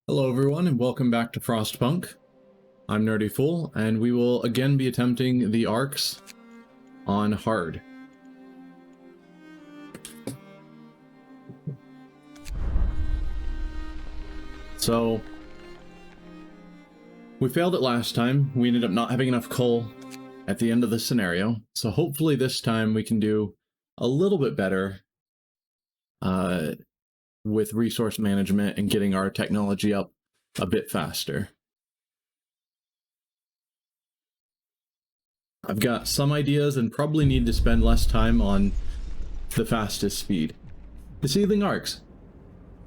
Hello everyone and welcome back to Frostpunk. I'm Nerdy Fool and we will again be attempting the Arks on hard. So, we failed it last time. We ended up not having enough coal at the end of the scenario. So hopefully this time we can do a little bit better with resource management and getting our technology up a bit faster. I've got some ideas and probably need to spend less time on the fastest speed. The Seedling Arks.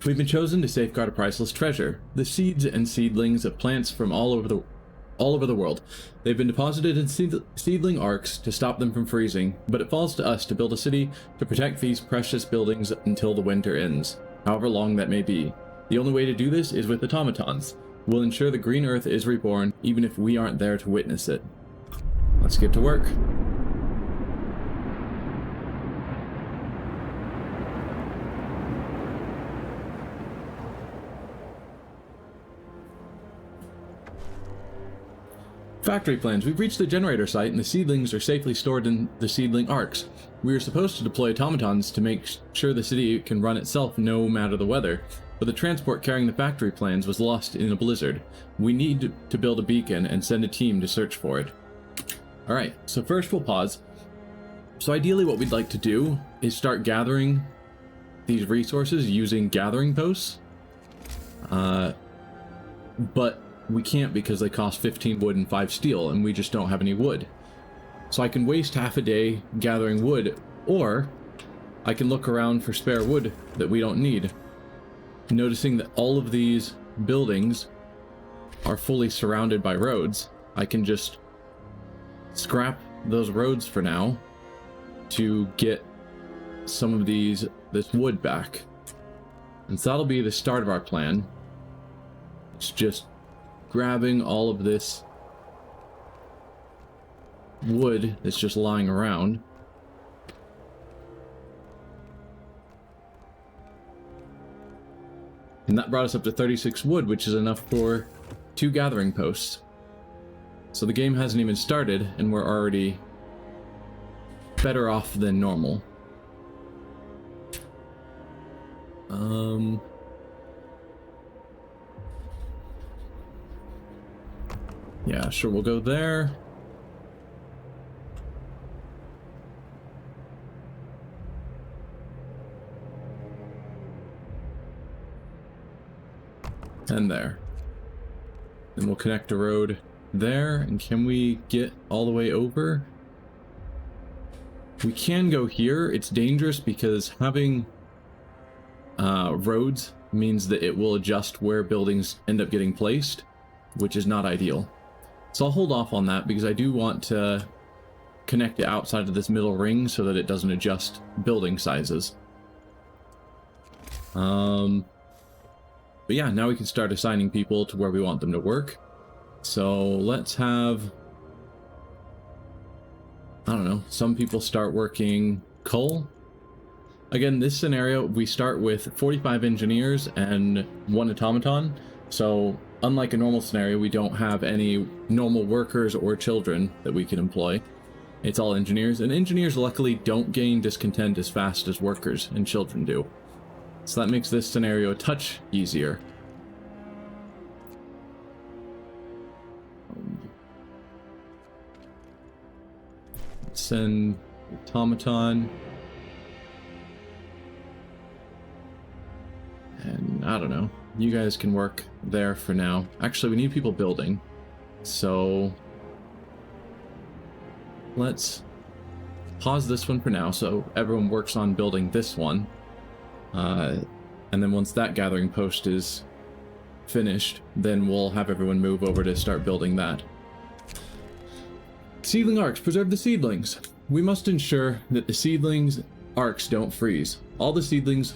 We've been chosen to safeguard a priceless treasure, the seeds and seedlings of plants from all over the world. They've been deposited in seedling arks to stop them from freezing, but it falls to us to build a city to protect these precious buildings until the winter ends, however long that may be. The only way to do this is with automatons. We'll ensure the green earth is reborn, even if we aren't there to witness it. Let's get to work. Factory plans. We've reached the generator site and the seedlings are safely stored in the seedling arks. We were supposed to deploy automatons to make sure the city can run itself no matter the weather, but the transport carrying the factory plans was lost in a blizzard. We need to build a beacon and send a team to search for it. Alright, so first we'll pause. So ideally what we'd like to do is start gathering these resources using gathering posts. But we can't because they cost 15 wood and 5 steel, and we just don't have any wood. So I can waste half a day gathering wood, or I can look around for spare wood that we don't need. Noticing that all of these buildings are fully surrounded by roads, I can just scrap those roads for now to get some of this wood back. And so that'll be the start of our plan. It's just grabbing all of this wood that's just lying around. And that brought us up to 36 wood, which is enough for 2 gathering posts. So the game hasn't even started, and we're already better off than normal. Yeah, sure, we'll go there. And there. And we'll connect a road there. And can we get all the way over? We can go here. It's dangerous because having roads means that it will adjust where buildings end up getting placed, which is not ideal. So I'll hold off on that because I do want to connect it outside of this middle ring so that it doesn't adjust building sizes. But yeah, now we can start assigning people to where we want them to work. So let's have, I don't know, some people start working coal. Again, this scenario, we start with 45 engineers and 1 automaton. So unlike a normal scenario, we don't have any normal workers or children that we can employ. It's all engineers, and engineers luckily don't gain discontent as fast as workers and children do. So that makes this scenario a touch easier. Send automaton. And I don't know. You guys can work there for now. Actually, we need people building. So let's pause this one for now so everyone works on building this one. And then once that gathering post is finished, then we'll have everyone move over to start building that. Seedling arks. Preserve the seedlings. We must ensure that the seedlings arks don't freeze. All the seedlings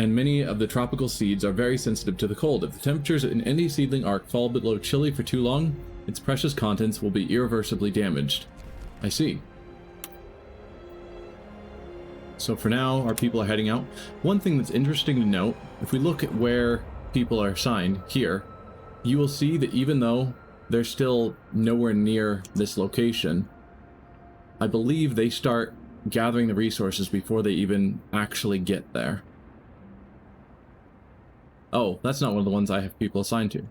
and many of the tropical seeds are very sensitive to the cold. If the temperatures in any seedling ark fall below chilly for too long, its precious contents will be irreversibly damaged. I see. So for now, our people are heading out. One thing that's interesting to note, if we look at where people are assigned here, you will see that even though they're still nowhere near this location, I believe they start gathering the resources before they even actually get there. Oh, that's not one of the ones I have people assigned to.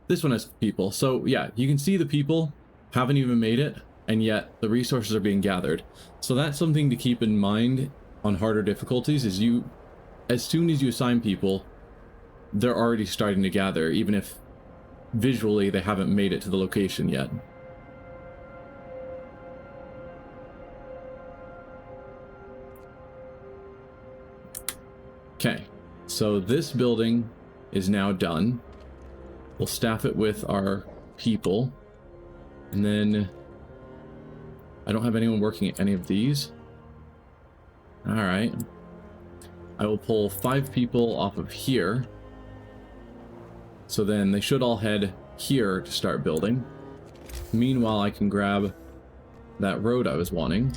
This one has people. So yeah, you can see the people haven't even made it, and yet the resources are being gathered. So that's something to keep in mind on harder difficulties, is as soon as you assign people, they're already starting to gather, even if visually they haven't made it to the location yet. Okay, so this building is now done. We'll staff it with our people, and then I don't have anyone working at any of these. All right, I will pull 5 people off of here, so then they should all head here to start building. Meanwhile, I can grab that road I was wanting.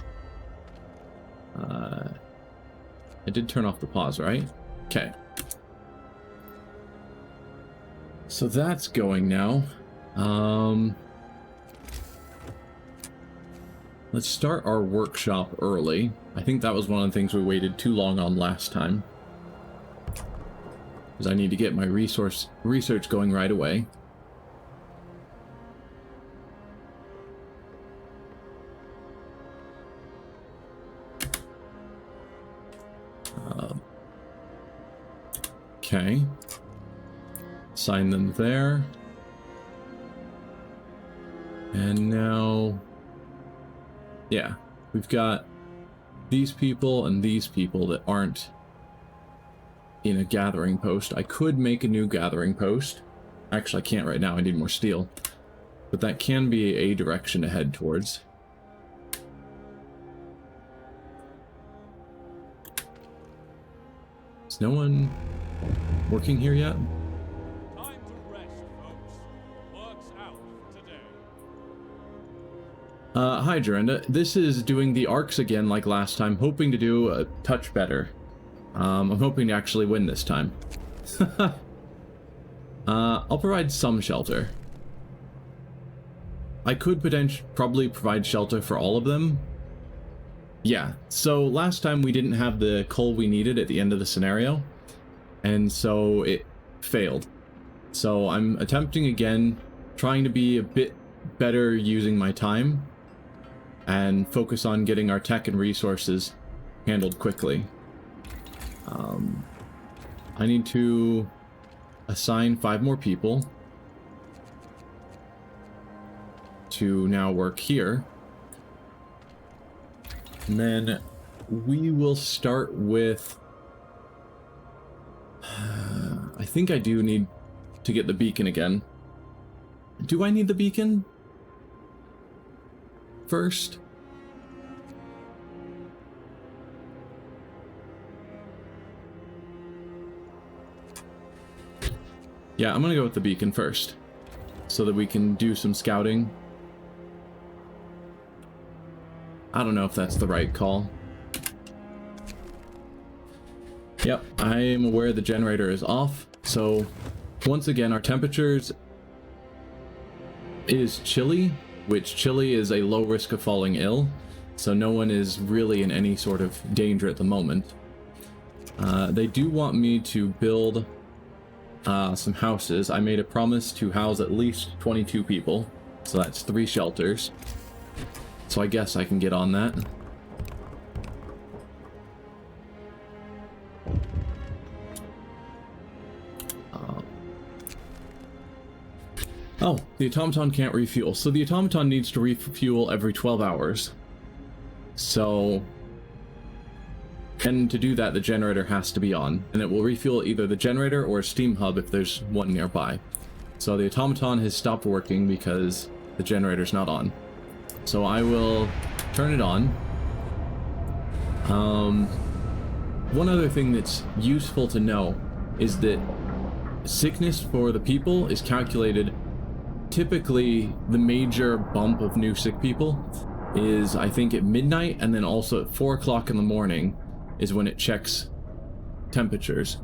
I did turn off the pause, right? Okay. So that's going now. Let's start our workshop early. I think that was one of the things we waited too long on last time, because I need to get my research going right away. Okay. Assign them there. And now, yeah, we've got these people and these people that aren't in a gathering post. I could make a new gathering post. Actually, I can't right now. I need more steel. But that can be a direction to head towards. Is no one working here yet? Time to rest, folks. Work's out today. Hi, Jorenda. This is doing the Arks again like last time, hoping to do a touch better. I'm hoping to actually win this time. I'll provide some shelter. I could probably provide shelter for all of them. Yeah, so last time we didn't have the coal we needed at the end of the scenario, and so it failed. So I'm attempting again, trying to be a bit better using my time and focus on getting our tech and resources handled quickly. I need to assign 5 more people to now work here. And then we will start with... I think I do need to get the beacon again. Do I need the beacon first? Yeah, I'm gonna go with the beacon first, so that we can do some scouting. I don't know if that's the right call. Yep, I am aware the generator is off, so once again our temperatures is chilly, which chilly is a low risk of falling ill, so no one is really in any sort of danger at the moment. They do want me to build some houses. I made a promise to house at least 22 people, so that's 3 shelters. So I guess I can get on that. Oh, the automaton can't refuel. So the automaton needs to refuel every 12 hours. So... and to do that, the generator has to be on, and it will refuel either the generator or a steam hub if there's one nearby. So the automaton has stopped working because the generator's not on. So I will turn it on. One other thing that's useful to know is that sickness for the people is calculated. Typically, the major bump of new sick people is, I think, at midnight, and then also at 4 o'clock in the morning is when it checks temperatures.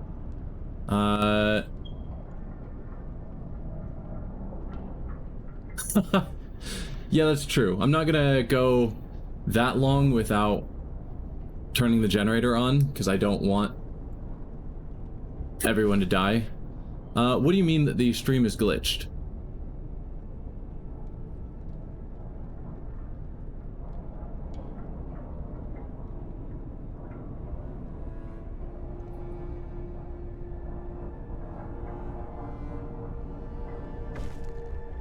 Yeah, that's true. I'm not gonna go that long without turning the generator on, because I don't want everyone to die. What do you mean that the stream is glitched?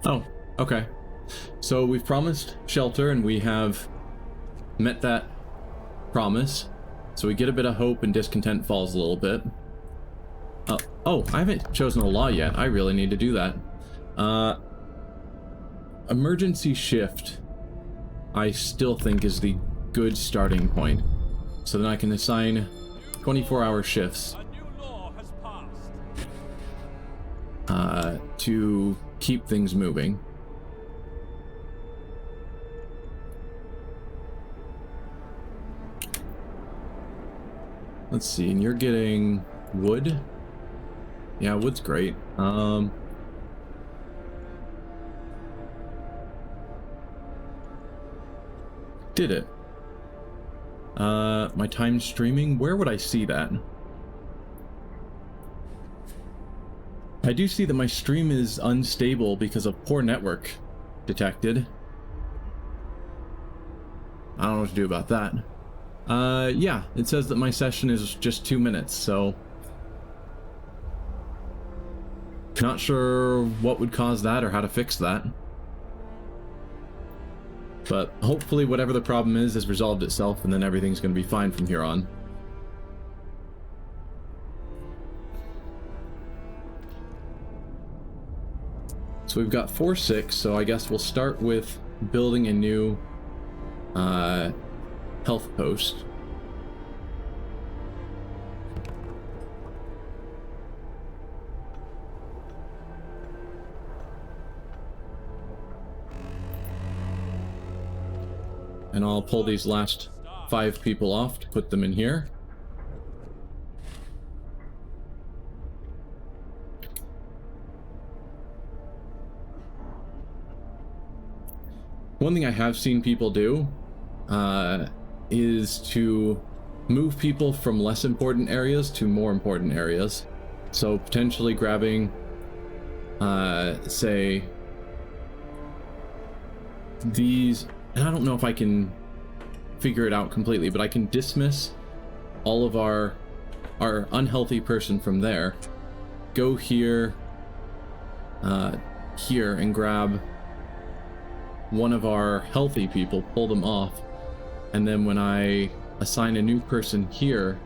Oh, okay. So we've promised shelter, and we have met that promise. So we get a bit of hope, and discontent falls a little bit. Oh, I haven't chosen a law yet. I really need to do that. Emergency shift, I still think is the good starting point. So then I can assign 24-hour shifts A new law has passed. to keep things moving. Let's see, and you're getting wood? Yeah, wood's great. Did it? My time streaming? Where would I see that? I do see that my stream is unstable because of poor network detected. I don't know what to do about that. Yeah, it says that my session is just 2 minutes, so not sure what would cause that or how to fix that. But hopefully whatever the problem is has resolved itself, and then everything's going to be fine from here on. So we've got 4-6, so I guess we'll start with building a new health post. And I'll pull these last 5 people off to put them in here. One thing I have seen people do is to move people from less important areas to more important areas. So potentially grabbing, say, these, and I don't know if I can figure it out completely, but I can dismiss all of our unhealthy person from there, go here, here, and grab one of our healthy people, pull them off, and then when I assign a new person here,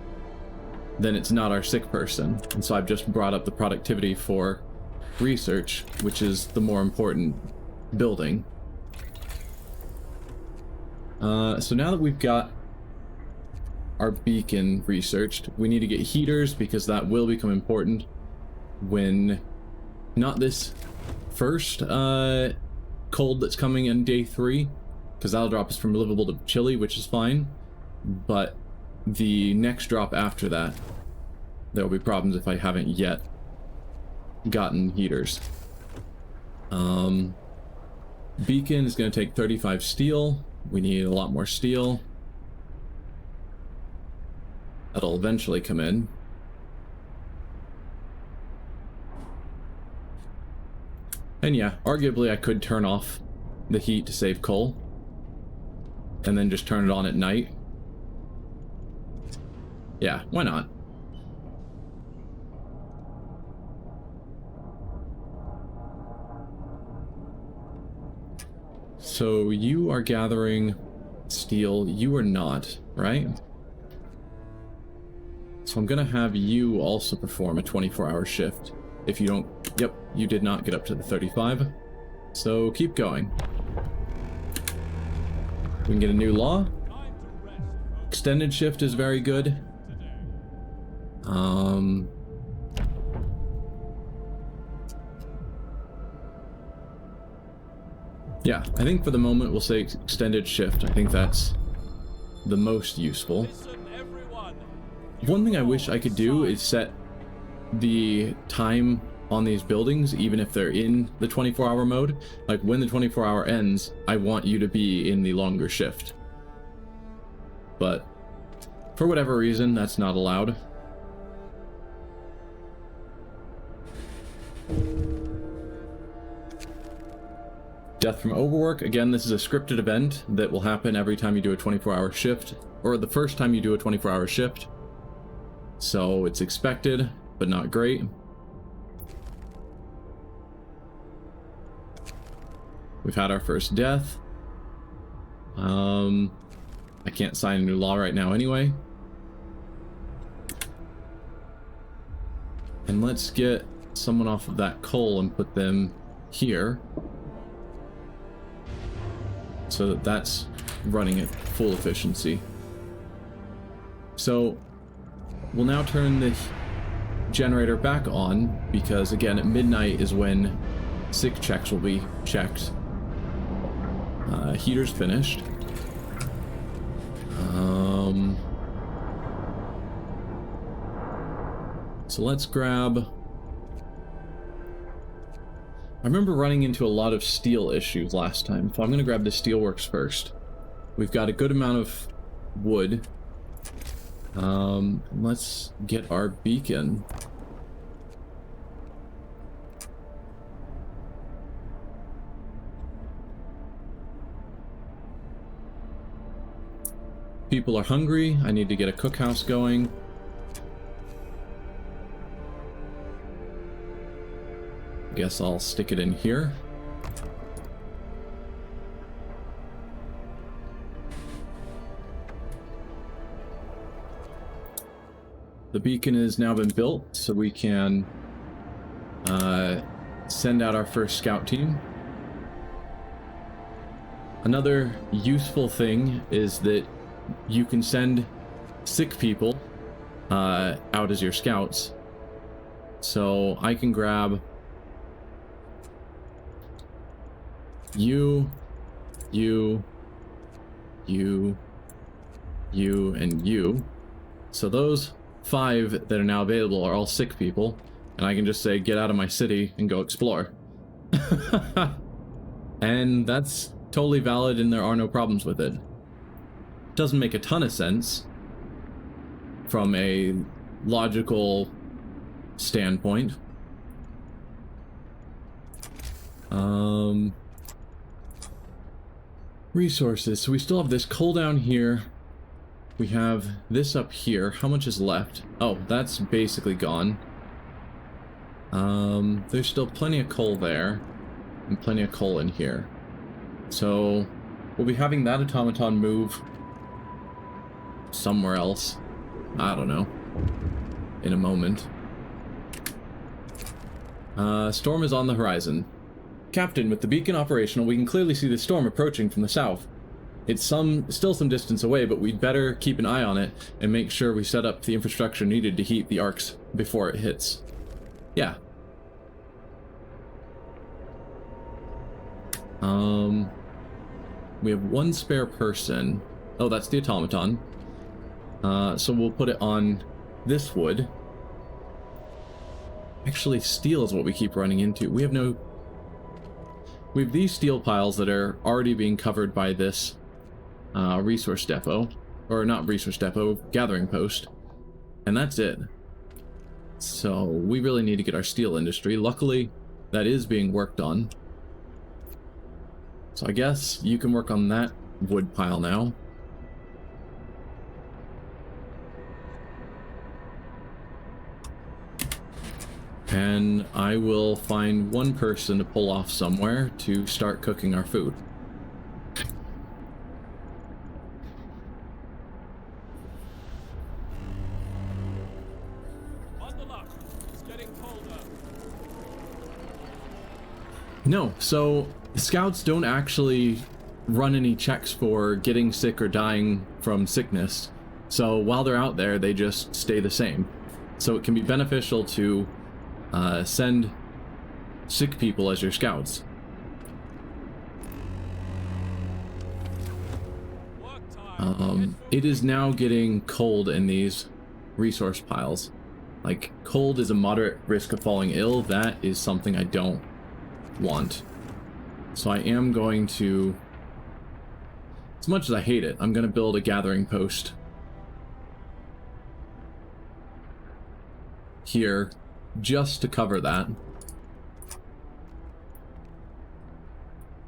then it's not our sick person. And so I've just brought up the productivity for research, which is the more important building. So now that we've got our beacon researched, we need to get heaters, because that will become important when, not this first cold that's coming in day 3, because that'll drop us from livable to chilly, which is fine, but the next drop after that, there will be problems if I haven't yet gotten heaters. Beacon is going to take 35 steel. We need a lot more steel. That'll eventually come in. And yeah, arguably I could turn off the heat to save coal, and then just turn it on at night. Yeah, why not? So you are gathering steel, you are not, right? So I'm gonna have you also perform a 24-hour shift. If you don't, yep, you did not get up to the 35. So keep going. We can get a new law. Extended shift is very good. Yeah, I think for the moment we'll say extended shift. I think that's the most useful. Listen, everyone. One thing I wish I could do is set the time on these buildings, even if they're in the 24-hour mode. Like, when the 24-hour ends, I want you to be in the longer shift. But for whatever reason, that's not allowed. Death from overwork. Again, this is a scripted event that will happen every time you do a 24-hour shift, or the first time you do a 24-hour shift. So it's expected, but not great. We've had our first death. I can't sign a new law right now anyway. And let's get someone off of that coal and put them here, so that that's running at full efficiency. So we'll now turn the generator back on, because again at midnight is when sick checks will be checked. Heater's finished. So let's grab... I remember running into a lot of steel issues last time, so I'm going to grab the steelworks first. We've got a good amount of wood. Let's get our beacon. People are hungry. I need to get a cookhouse going. Guess I'll stick it in here. The beacon has now been built, so we can send out our first scout team. Another useful thing is that you can send sick people out as your scouts. So I can grab you, and you. So those 5 that are now available are all sick people, and I can just say, get out of my city and go explore. And that's totally valid, and there are no problems with it. Doesn't make a ton of sense from a logical standpoint. Resources. So we still have this coal down here. We have this up here. How much is left? Oh, that's basically gone. There's still plenty of coal there, and plenty of coal in here. So we'll be having that automaton move somewhere else. I don't know. In a moment. Storm is on the horizon. Captain, with the beacon operational, we can clearly see the storm approaching from the south. It's still some distance away, but we'd better keep an eye on it and make sure we set up the infrastructure needed to heat the Arks before it hits. Yeah. We have 1 spare person. Oh, that's the automaton. So we'll put it on this wood. Actually, steel is what we keep running into. We have these steel piles that are already being covered by this resource depot. Or not resource depot, gathering post. And that's it. So we really need to get our steel industry. Luckily, that is being worked on. So I guess you can work on that wood pile now. And I will find 1 person to pull off somewhere to start cooking our food. Bundle up. It's getting colder. No, so scouts don't actually run any checks for getting sick or dying from sickness. So while they're out there, they just stay the same. So it can be beneficial to send sick people as your scouts. Work time. It is now getting cold in these resource piles. Like, cold is a moderate risk of falling ill. That is something I don't want. So I am going to, as much as I hate it, I'm going to build a gathering post here just to cover that,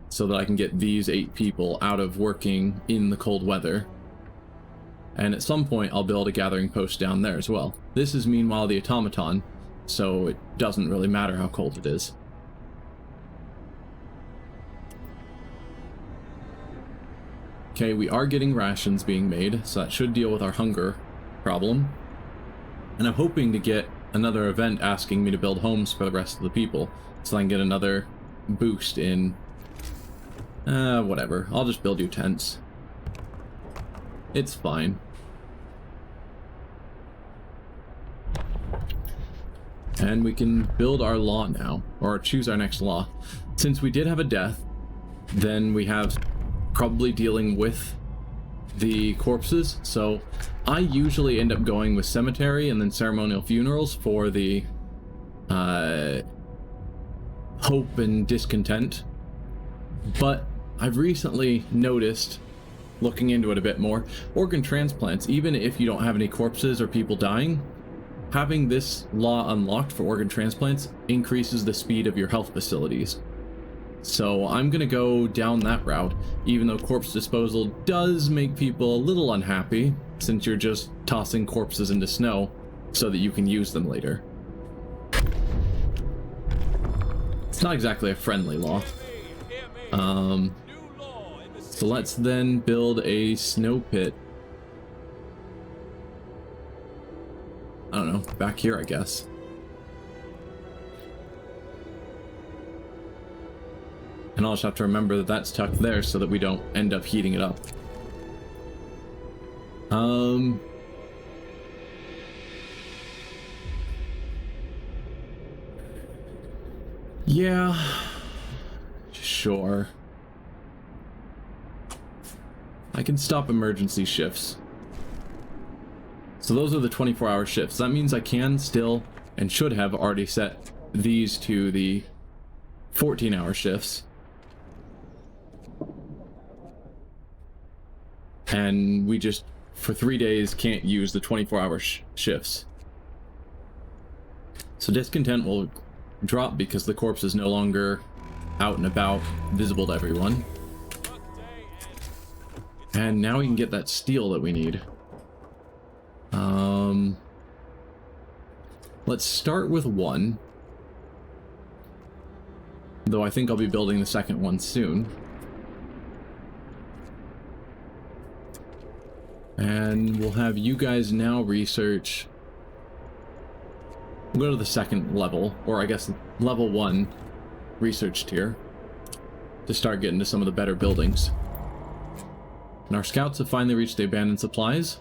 so that I can get these 8 people out of working in the cold weather. And at some point I'll build a gathering post down there as well. This is meanwhile the automaton, so it doesn't really matter how cold it is. Okay, we are getting rations being made, so that should deal with our hunger problem. And I'm hoping to get another event asking me to build homes for the rest of the people, so I can get another boost in... whatever. I'll just build you tents. It's fine. And we can build our law now, or choose our next law. Since we did have a death, then we have probably dealing with the corpses, so I usually end up going with cemetery and then ceremonial funerals for the hope and discontent. But I've recently noticed, looking into it a bit more, organ transplants, even if you don't have any corpses or people dying, having this law unlocked for organ transplants increases the speed of your health facilities. So I'm gonna go down that route, even though corpse disposal does make people a little unhappy, since you're just tossing corpses into snow so that you can use them later. It's not exactly a friendly law. So let's then build a snow pit. I don't know, back here, I guess. And I'll just have to remember that that's tucked there so that we don't end up heating it up. Yeah, sure. I can stop emergency shifts. So those are the 24-hour shifts. That means I can still, and should have already set these to the 14-hour shifts. And we just, for 3 days, can't use the 24-hour shifts. So discontent will drop because the corpse is no longer out and about, visible to everyone. And now we can get that steel that we need. Let's start with one. Though I think I'll be building the second one soon. And we'll have you guys now research. We'll go to the second level, or I guess level 1 research tier, to start getting to some of the better buildings. And our scouts have finally reached the abandoned supplies.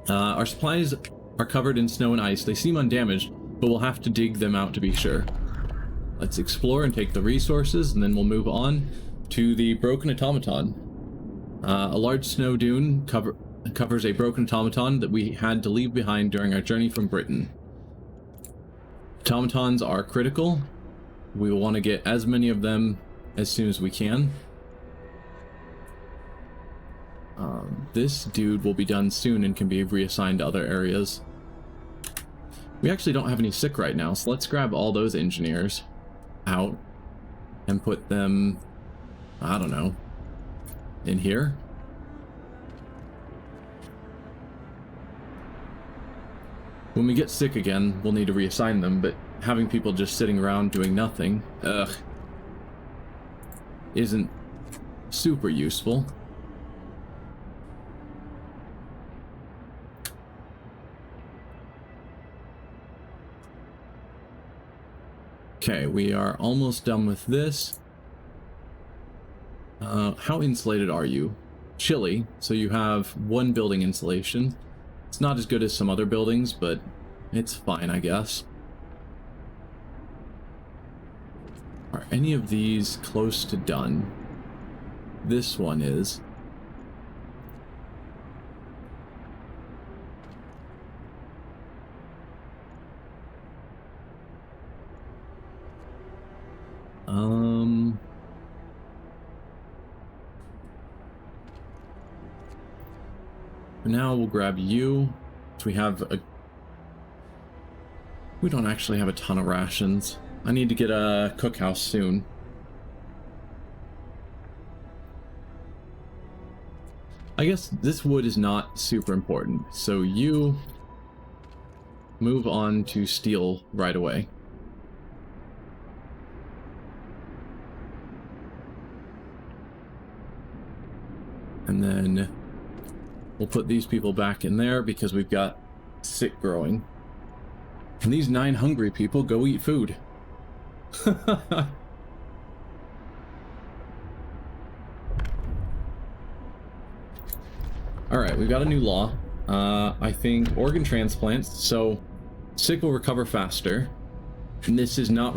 Our supplies are covered in snow and ice. They seem undamaged, but we'll have to dig them out to be sure. Let's explore and take the resources, and then we'll move on to the broken automaton. A large snow dune covers a broken automaton that we had to leave behind during our journey from Britain. Automatons are critical. We will want to get as many of them as soon as we can. This dude will be done soon and can be reassigned to other areas. We actually don't have any sick right now, so let's grab all those engineers out and put them, I don't know, in here. When we get sick again, we'll need to reassign them, but having people just sitting around doing nothing, isn't super useful. Okay, we are almost done with this. How insulated are you? Chilly, so you have 1 building insulation. It's not as good as some other buildings, but it's fine, I guess. Are any of these close to done? This one is. For now, we'll grab you. So we have a... We don't actually have a ton of rations. I need to get a cookhouse soon. I guess this wood is not super important, so you move on to steel right away. And then we'll put these people back in there because we've got sick growing. And these 9 hungry people go eat food. Alright, we've got a new law. I think organ transplants, so sick will recover faster. And this is not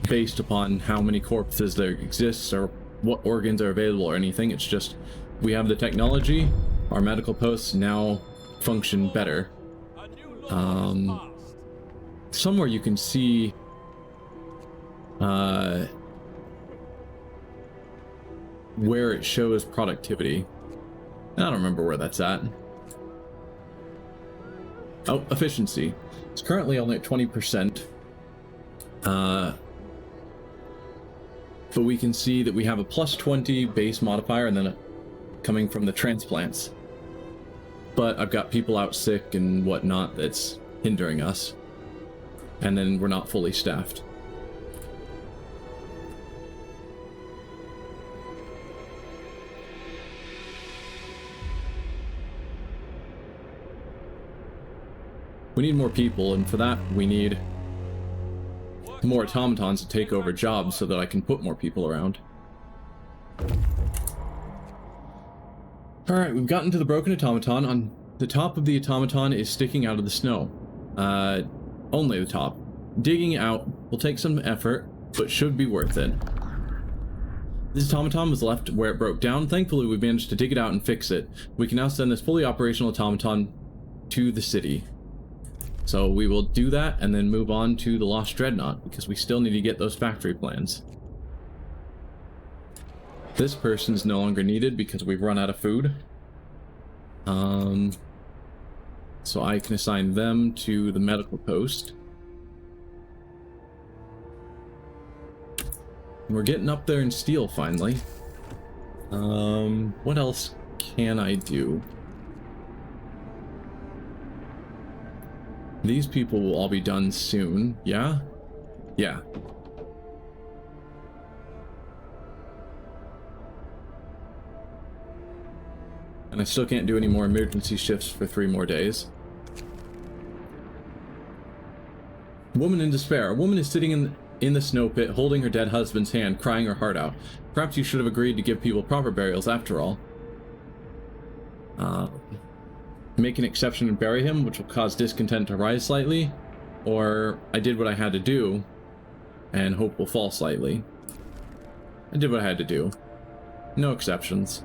based upon how many corpses there exists or what organs are available or anything. It's just we have the technology, our medical posts now function better. Somewhere you can see where it shows productivity. I don't remember where that's at. Oh, efficiency. It's currently only at 20%. But we can see that we have a plus 20 base modifier and then coming from the transplants. But I've got people out sick and whatnot that's hindering us. And then we're not fully staffed. We need more people, and for that we need more automatons to take over jobs so that I can put more people around. Alright, we've gotten to the broken automaton. On the top of the automaton is sticking out of the snow. Only the top. Digging it out will take some effort, but should be worth it. This automaton was left where it broke down. Thankfully, we managed to dig it out and fix it. We can now send this fully operational automaton to the city. So we will do that and then move on to the Lost Dreadnought, because we still need to get those factory plans. This person's no longer needed because we've run out of food. So I can assign them to the medical post. We're getting up there in steel finally. What else can I do? These people will all be done soon, yeah? Yeah. And I still can't do any more emergency shifts for 3 more days. Woman in despair. A woman is sitting in the snow pit, holding her dead husband's hand, crying her heart out. Perhaps you should have agreed to give people proper burials after all. Make an exception and bury him, which will cause discontent to rise slightly, or I did what I had to do, and hope will fall slightly. I did what I had to do. No exceptions.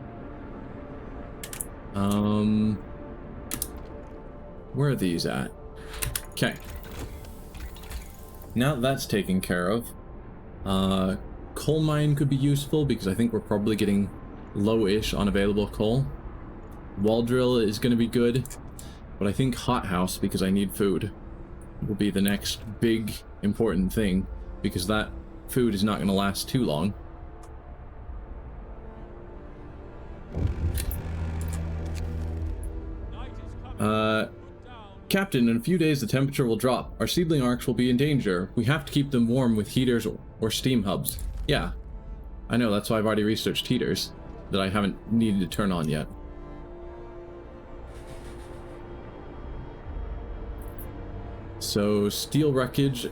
Where are these at? Okay. Now that that's taken care of, coal mine could be useful because I think we're probably getting low-ish on available coal. Wall drill is going to be good, but I think hothouse, because I need food, will be the next big important thing, because that food is not going to last too long. Captain, in a few days the temperature will drop. Our seedling arcs will be in danger. We have to keep them warm with heaters or steam hubs. Yeah, I know, that's why I've already researched heaters that I haven't needed to turn on yet. So, steel wreckage,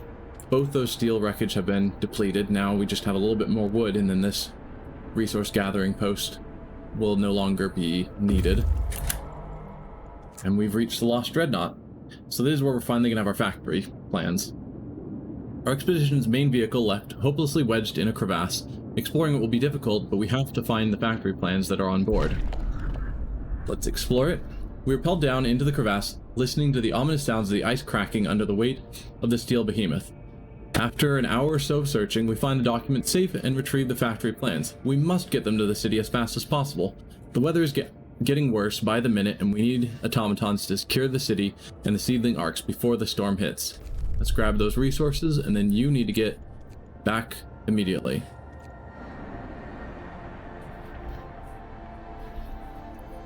both those steel wreckage have been depleted. Now we just have a little bit more wood, and then this resource gathering post will no longer be needed. And we've reached the Lost Dreadnought. So this is where we're finally going to have our factory plans. Our expedition's main vehicle left hopelessly wedged in a crevasse. Exploring it will be difficult, but we have to find the factory plans that are on board. Let's explore it. We rappelled down into the crevasse, listening to the ominous sounds of the ice cracking under the weight of the steel behemoth. After an hour or so of searching, we find the document safe and retrieve the factory plans. We must get them to the city as fast as possible. The weather is getting worse by the minute, and we need automatons to secure the city and the seedling arcs before the storm hits. Let's grab those resources, and then you need to get back immediately.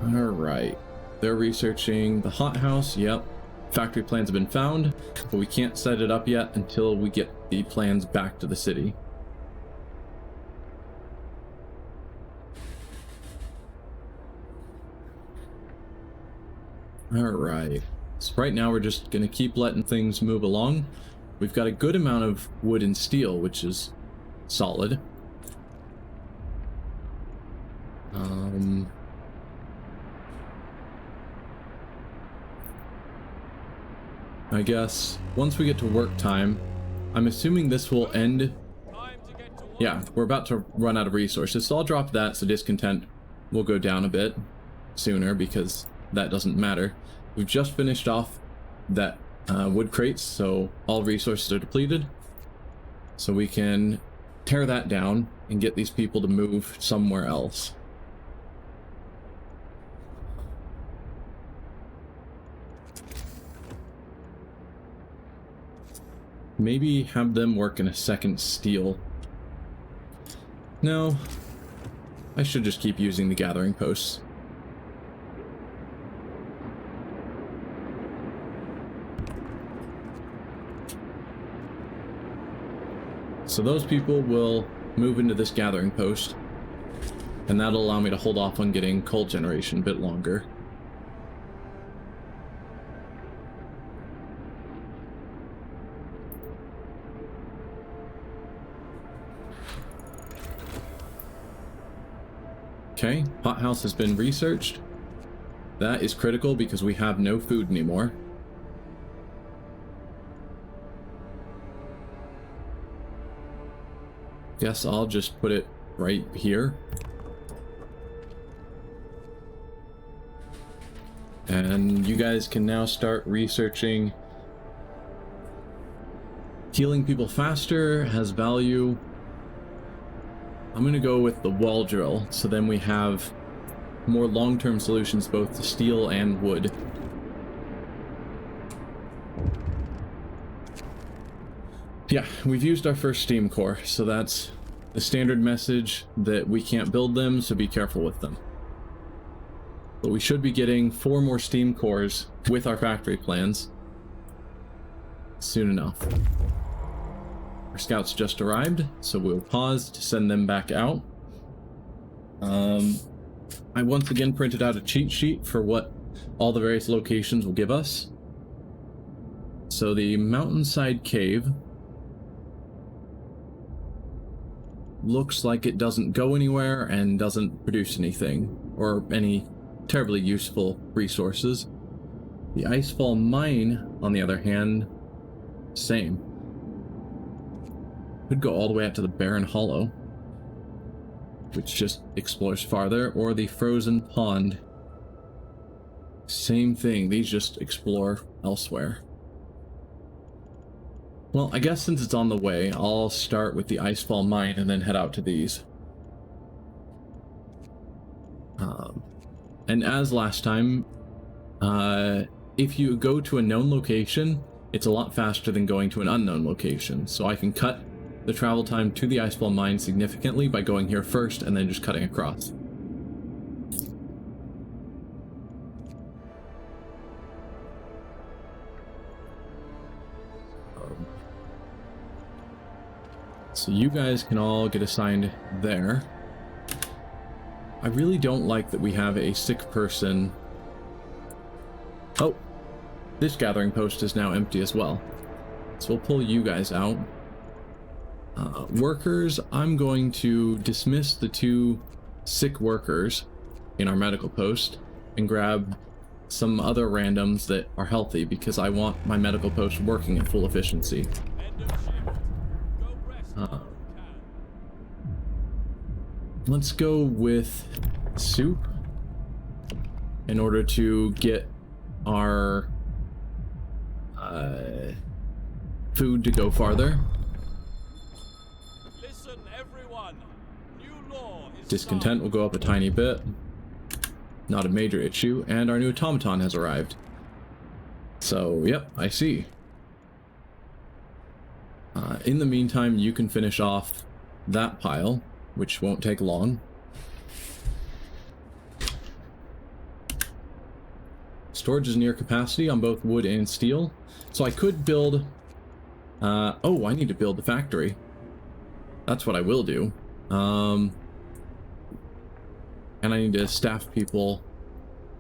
Alright. They're researching the hothouse. Yep. Factory plans have been found, but we can't set it up yet until we get the plans back to the city. Alright. So right now we're just going to keep letting things move along. We've got a good amount of wood and steel, which is solid. I guess once we get to work time, I'm assuming this will end. Yeah, we're about to run out of resources, so I'll drop that so discontent will go down a bit sooner because that doesn't matter. We've just finished off that wood crates, so all resources are depleted. So we can tear that down and get these people to move somewhere else. Maybe have them work in a second steel. No, I should just keep using the gathering posts. So those people will move into this gathering post, and that'll allow me to hold off on getting coal generation a bit longer. Okay, hothouse has been researched. That is critical because we have no food anymore. Guess I'll just put it right here. And you guys can now start researching. Healing people faster has value. I'm going to go with the wall drill, so then we have more long-term solutions both to steel and wood. Yeah, we've used our first steam core, so that's the standard message that we can't build them, so be careful with them. But we should be getting 4 more steam cores with our factory plans soon enough. Our scouts just arrived, so we'll pause to send them back out. I once again printed out a cheat sheet for what all the various locations will give us. So the mountainside cave looks like it doesn't go anywhere and doesn't produce anything, or any terribly useful resources. The Icefall mine, on the other hand, same. Could go all the way out to the Barren Hollow, which just explores farther, or the Frozen Pond. Same thing, these just explore elsewhere. Well, I guess since it's on the way, I'll start with the Icefall mine and then head out to these. And as last time, if you go to a known location, it's a lot faster than going to an unknown location. So I can cut the travel time to the Icefall mine significantly by going here first and then just cutting across. So you guys can all get assigned there. I really don't like that we have a sick person. Oh, this gathering post is now empty as well. So we'll pull you guys out. Workers, I'm going to dismiss the 2 sick workers in our medical post and grab some other randoms that are healthy because I want my medical post working at full efficiency. Let's go with soup in order to get our food to go farther. Discontent will go up a tiny bit. Not a major issue. And our new automaton has arrived. So, yep, I see. In the meantime, you can finish off that pile, which won't take long. Storage is near capacity on both wood and steel. So I could build... oh, I need to build the factory. That's what I will do. And I need to staff people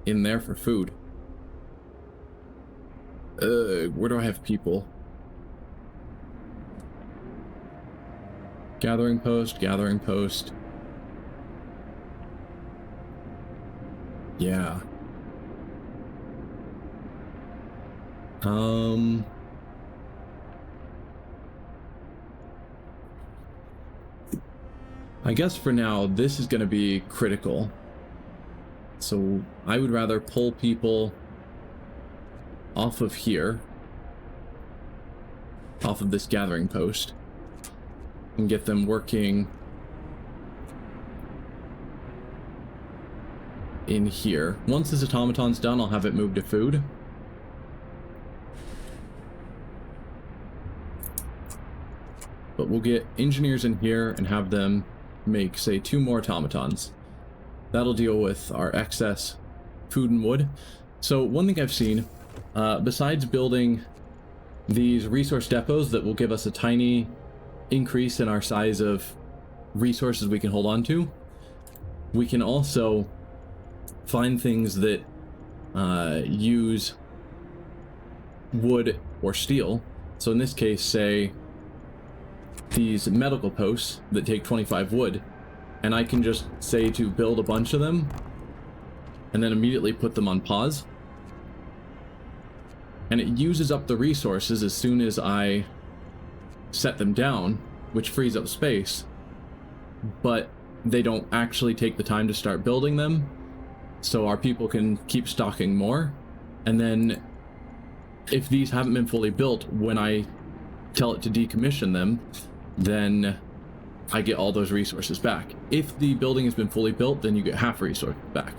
in there for food. Where do I have people? Gathering post, gathering post. Yeah. I guess for now, this is going to be critical. So I would rather pull people off of here, off of this gathering post, and get them working in here. Once this automaton's done, I'll have it moved to food. But we'll get engineers in here and have them make, say, 2 more automatons. That'll deal with our excess food and wood. So one thing I've seen, besides building these resource depots that will give us a tiny increase in our size of resources we can hold on to, we can also find things that use wood or steel. So in this case, say, these medical posts that take 25 wood, and I can just say to build a bunch of them and then immediately put them on pause, and it uses up the resources as soon as I set them down, which frees up space, but they don't actually take the time to start building them, so our people can keep stocking more. And then if these haven't been fully built, when I tell it to decommission them, then I get all those resources back. If the building has been fully built, then you get half resource back.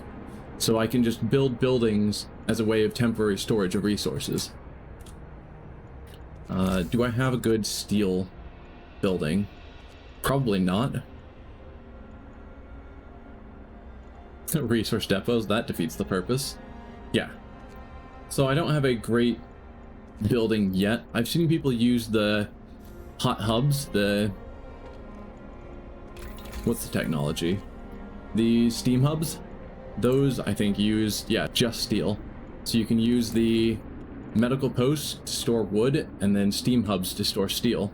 So I can just build buildings as a way of temporary storage of resources. Do I have a good steel building? Probably not. Resource depots, that defeats the purpose. Yeah. So I don't have a great building yet. I've seen people use the hot hubs, what's the technology? The steam hubs? Those, I think, use, yeah, just steel. So you can use the medical posts to store wood, and then steam hubs to store steel,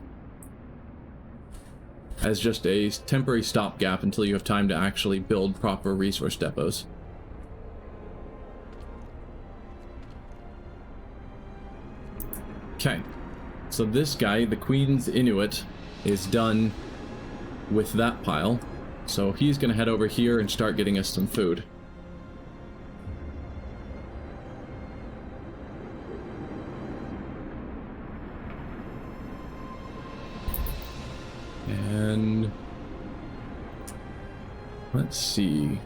as just a temporary stopgap until you have time to actually build proper resource depots. Okay, so this guy, the Queen's Inuit, is done with that pile, so he's gonna head over here and start getting us some food. And let's see,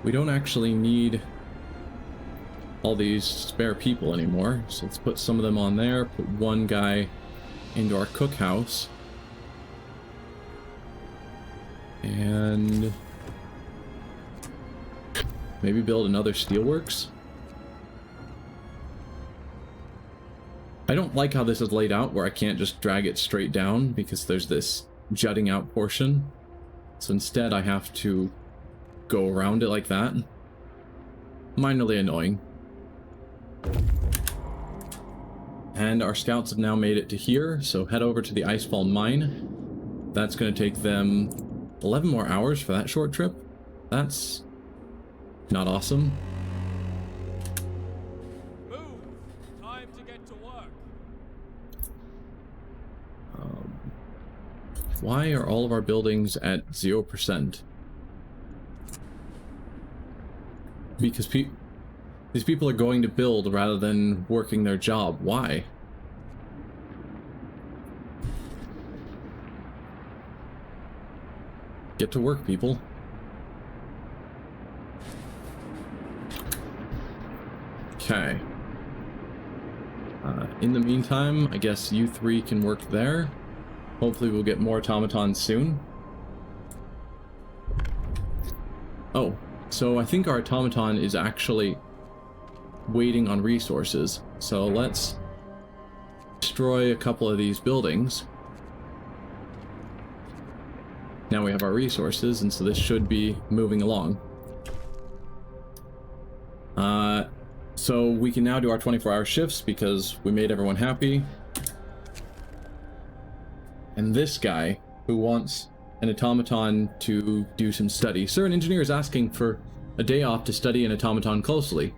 we don't actually need all these spare people anymore, so let's put some of them on there, put one guy into our cookhouse, and maybe build another steelworks. I don't like how this is laid out, where I can't just drag it straight down because there's this jutting out portion. So instead I have to go around it like that. Minorly annoying. And our scouts have now made it to here, so head over to the Icefall Mine. That's going to take them 11 more hours for that short trip. That's not awesome. Why are all of our buildings at 0%? Because these people are going to build rather than working their job. Why? Get to work, people. Okay. In the meantime, I guess you three can work there. Hopefully we'll get more automatons soon. Oh, so I think our automaton is actually waiting on resources. So let's destroy a couple of these buildings. Now we have our resources, and so this should be moving along. So we can now do our 24-hour shifts because we made everyone happy. And this guy, who wants an automaton to do some study. Sir, an engineer is asking for a day off to study an automaton closely.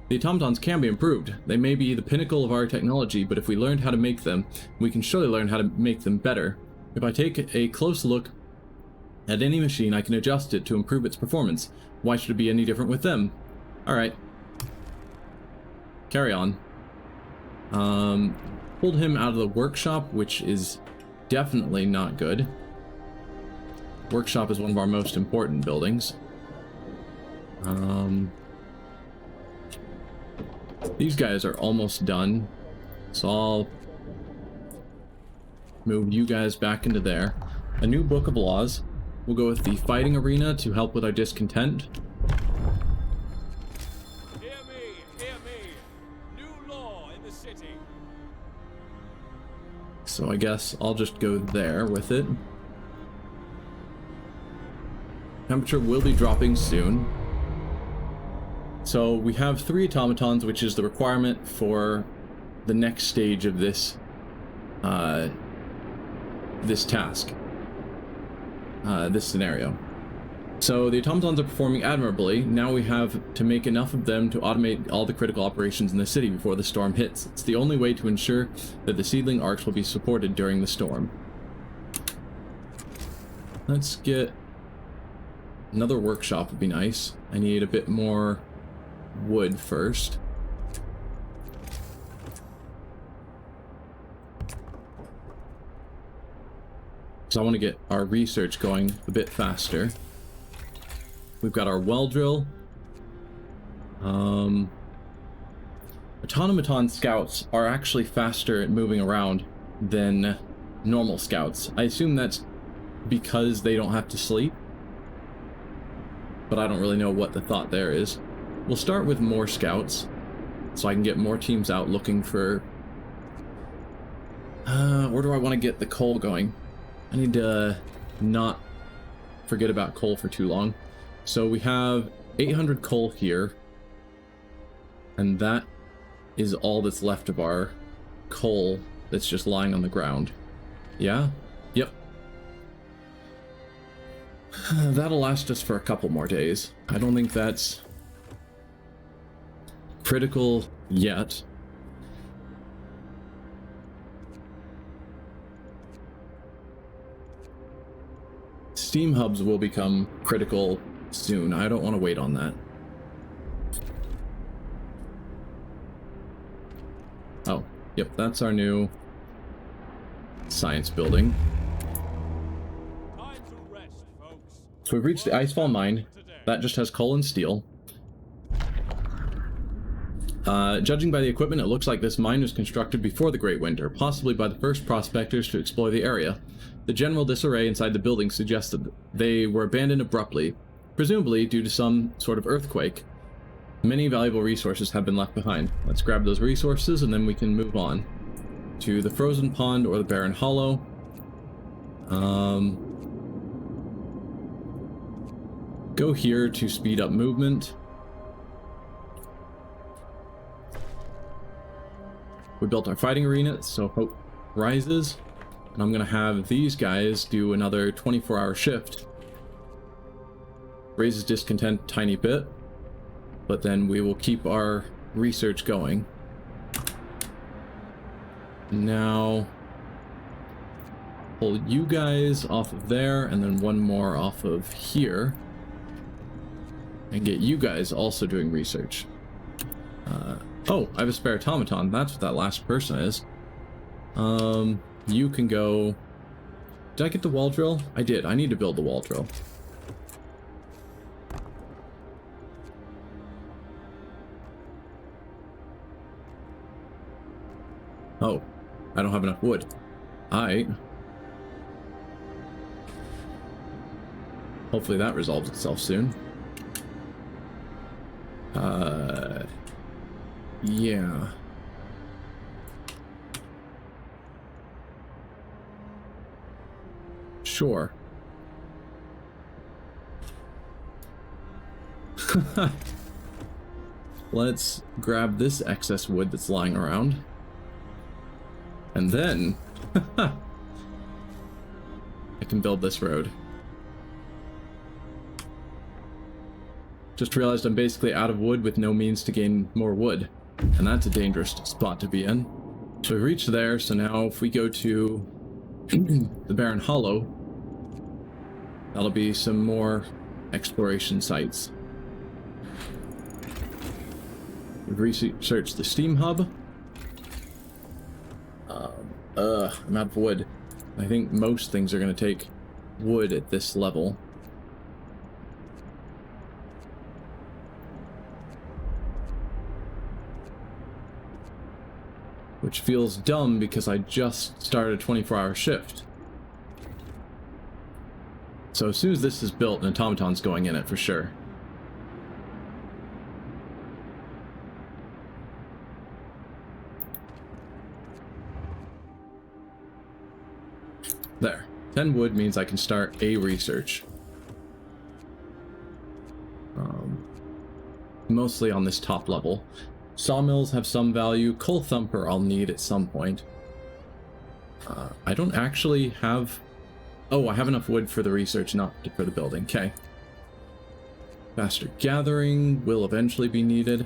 The automatons can be improved. They may be the pinnacle of our technology, but if we learned how to make them, we can surely learn how to make them better. If I take a close look at any machine, I can adjust it to improve its performance. Why should it be any different with them? Alright. Carry on. Pulled him out of the workshop, which is definitely not good. Workshop is one of our most important buildings. These guys are almost done, so I'll move you guys back into there. A new book of laws. We'll go with the fighting arena to help with our discontent. Hear me. New law in the city. So I guess I'll just go there with it. Temperature will be dropping soon. So we have 3 automatons, which is the requirement for the next stage of this this task, this scenario. So the automatons are performing admirably. Now we have to make enough of them to automate all the critical operations in the city before the storm hits. It's the only way to ensure that the seedling arcs will be supported during the storm. Let's get another workshop would be nice. I need a bit more wood first. So I want to get our research going a bit faster. We've got our well drill. Automaton scouts are actually faster at moving around than normal scouts. I assume that's because they don't have to sleep, but I don't really know what the thought there is. We'll start with more scouts, so I can get more teams out looking for... where do I want to get the coal going? I need to not forget about coal for too long. So we have 800 coal here, and that is all that's left of our coal that's just lying on the ground. Yeah? Yep. That'll last us for a couple more days. I don't think that's critical yet. Steam hubs will become critical soon. I don't want to wait on that. Oh, yep, that's our new science building. Time to rest, folks. So we've reached the Icefall mine. That just has coal and steel. Judging by the equipment, it looks like this mine was constructed before the Great Winter, possibly by the first prospectors to explore the area. The general disarray inside the building suggests that they were abandoned abruptly, presumably due to some sort of earthquake. Many valuable resources have been left behind. Let's grab those resources and then we can move on to the Frozen Pond or the Barren Hollow. Go here to speed up movement. We built our fighting arena, so hope rises. And I'm going to have these guys do another 24-hour shift. Raises discontent a tiny bit, but then we will keep our research going. Now, pull you guys off of there, and then one more off of here. And get you guys also doing research. Oh, I have a spare automaton. That's what that last person is. You can go... Did I get the wall drill? I did. I need to build the wall drill. I don't have enough wood. Alright. Hopefully that resolves itself soon. Yeah. Sure. Let's grab this excess wood that's lying around. And then I can build this road. Just realized I'm basically out of wood with no means to gain more wood. And that's a dangerous spot to be in. So we reached there, so now if we go to the Barren Hollow, that'll be some more exploration sites. We've researched the steam hub. I'm out of wood. I think most things are going to take wood at this level. Which feels dumb because I just started a 24-hour shift. So as soon as this is built, an automaton's going in it for sure. There. 10 wood means I can start a research. Mostly on this top level. Sawmills have some value. Coal thumper I'll need at some point. I don't actually have... Oh, I have enough wood for the research, not for the building. Okay. Faster gathering will eventually be needed.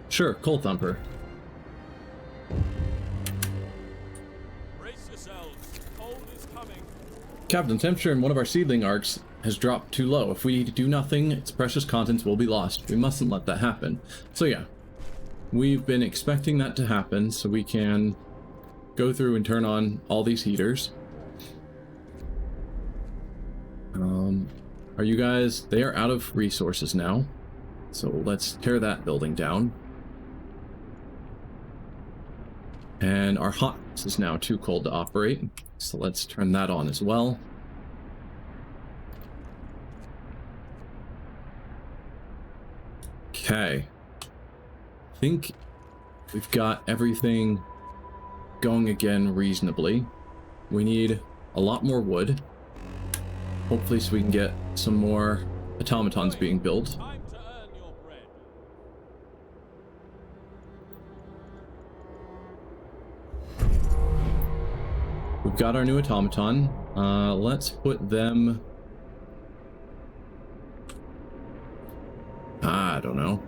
Sure, coal thumper. Brace yourselves. Cold is coming. Captain, temperature in one of our seedling arcs has dropped too low. If we do nothing, its precious contents will be lost. We mustn't let that happen. So yeah, we've been expecting that to happen so we can go through and turn on all these heaters. Are you guys... They are out of resources now. So let's tear that building down. And our hot is now too cold to operate. So let's turn that on as well. Okay. I think we've got everything going again reasonably. We need a lot more wood. Hopefully so we can get some more automatons being built. Time to earn your bread. We've got our new automaton. Let's put them... I don't know.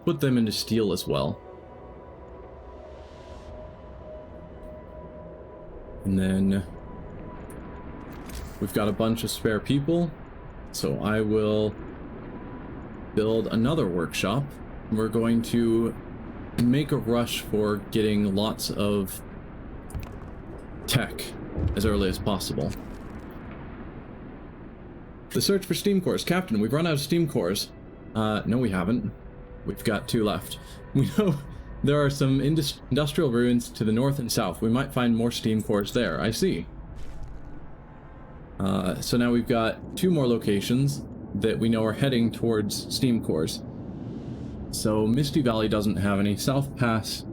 Put them into steel as well. And then we've got a bunch of spare people, so I will build another workshop. We're going to make a rush for getting lots of tech as early as possible. The search for steam cores. Captain, we've run out of steam cores. No, we haven't. We've got 2 left. We know there are some industrial ruins to the north and south. We might find more steam cores there. I see. So now we've got 2 more locations that we know are heading towards steam cores. So Misty Valley doesn't have any. South Pass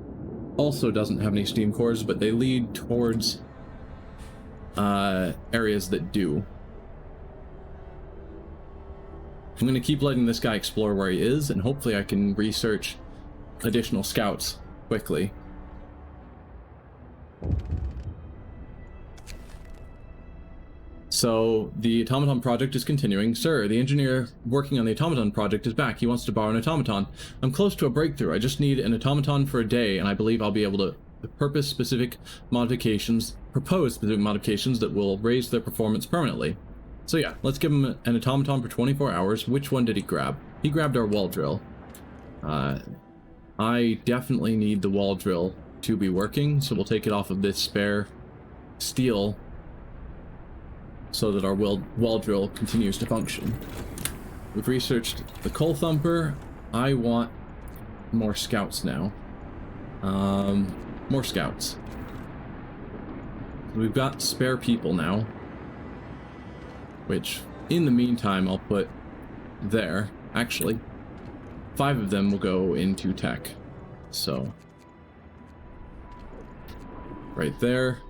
also doesn't have any steam cores, but they lead towards areas that do. I'm going to keep letting this guy explore where he is, and hopefully I can research additional scouts quickly. So the automaton project is continuing. Sir, the engineer working on the automaton project is back. He wants to borrow an automaton. I'm close to a breakthrough. I just need an automaton for a day, and I believe I'll be able to propose specific modifications that will raise their performance permanently. So yeah, let's give him an automaton for 24 hours. Which one did he grab? He grabbed our wall drill. I definitely need the wall drill to be working, so we'll take it off of this spare steel so that our well drill continues to function. We've researched the coal thumper. I want more scouts now. More scouts. We've got spare people now, which in the meantime I'll put there. Actually, 5 of them will go into tech. So right there.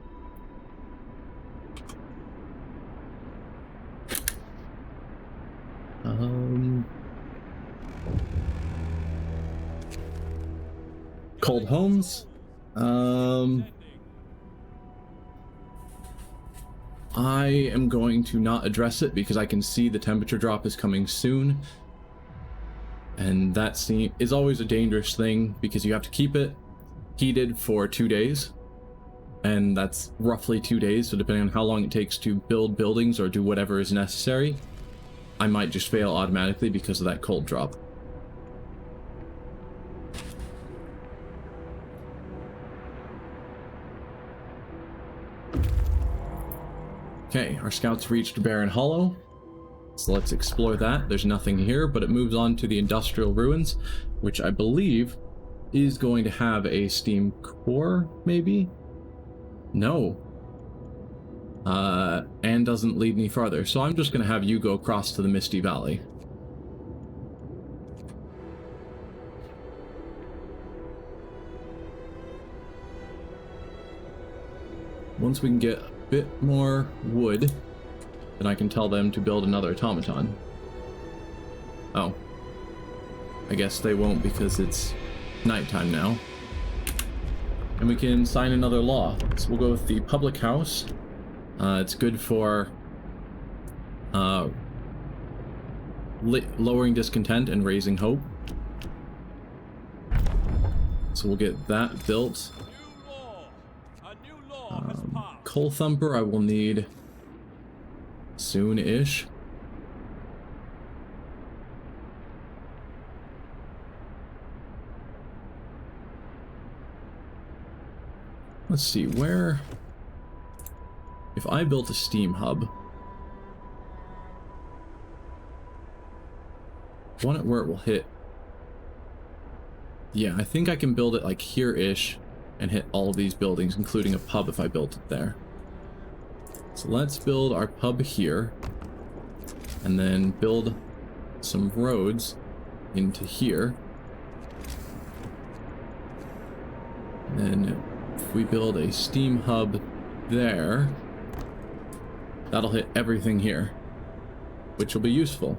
Cold homes. I am going to not address it because I can see the temperature drop is coming soon. And that is always a dangerous thing because you have to keep it heated for 2 days. And that's roughly 2 days, so depending on how long it takes to build buildings or do whatever is necessary, I might just fail automatically because of that cold drop. Okay, our scouts reached Barren Hollow, so let's explore that. There's nothing here, but it moves on to the industrial ruins, which I believe is going to have a steam core, maybe? No. And doesn't lead any farther, so I'm just going to have you go across to the Misty Valley. Once we can get a bit more wood, then I can tell them to build another automaton. Oh. I guess they won't because it's nighttime now. And we can sign another law. So we'll go with the public house. It's good for lowering discontent and raising hope. So we'll get that built. Coal thumper I will need soon-ish. Let's see, where... If I built a steam hub... I want it where it will hit. Yeah, I think I can build it like here-ish and hit all of these buildings, including a pub if I built it there. So let's build our pub here, and then build some roads into here. And then if we build a steam hub there, that'll hit everything here, which will be useful.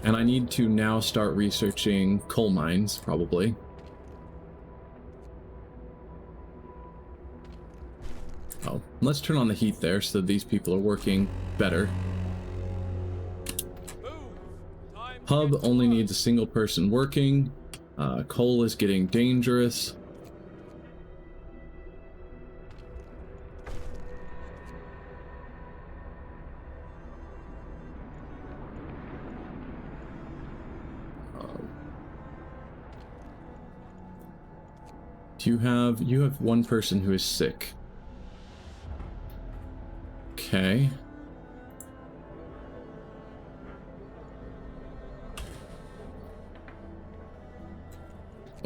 And I need to now start researching coal mines, probably. Oh, let's turn on the heat there so that these people are working better. Hub only needs a single person working. Coal is getting dangerous. You have one person who is sick. Okay.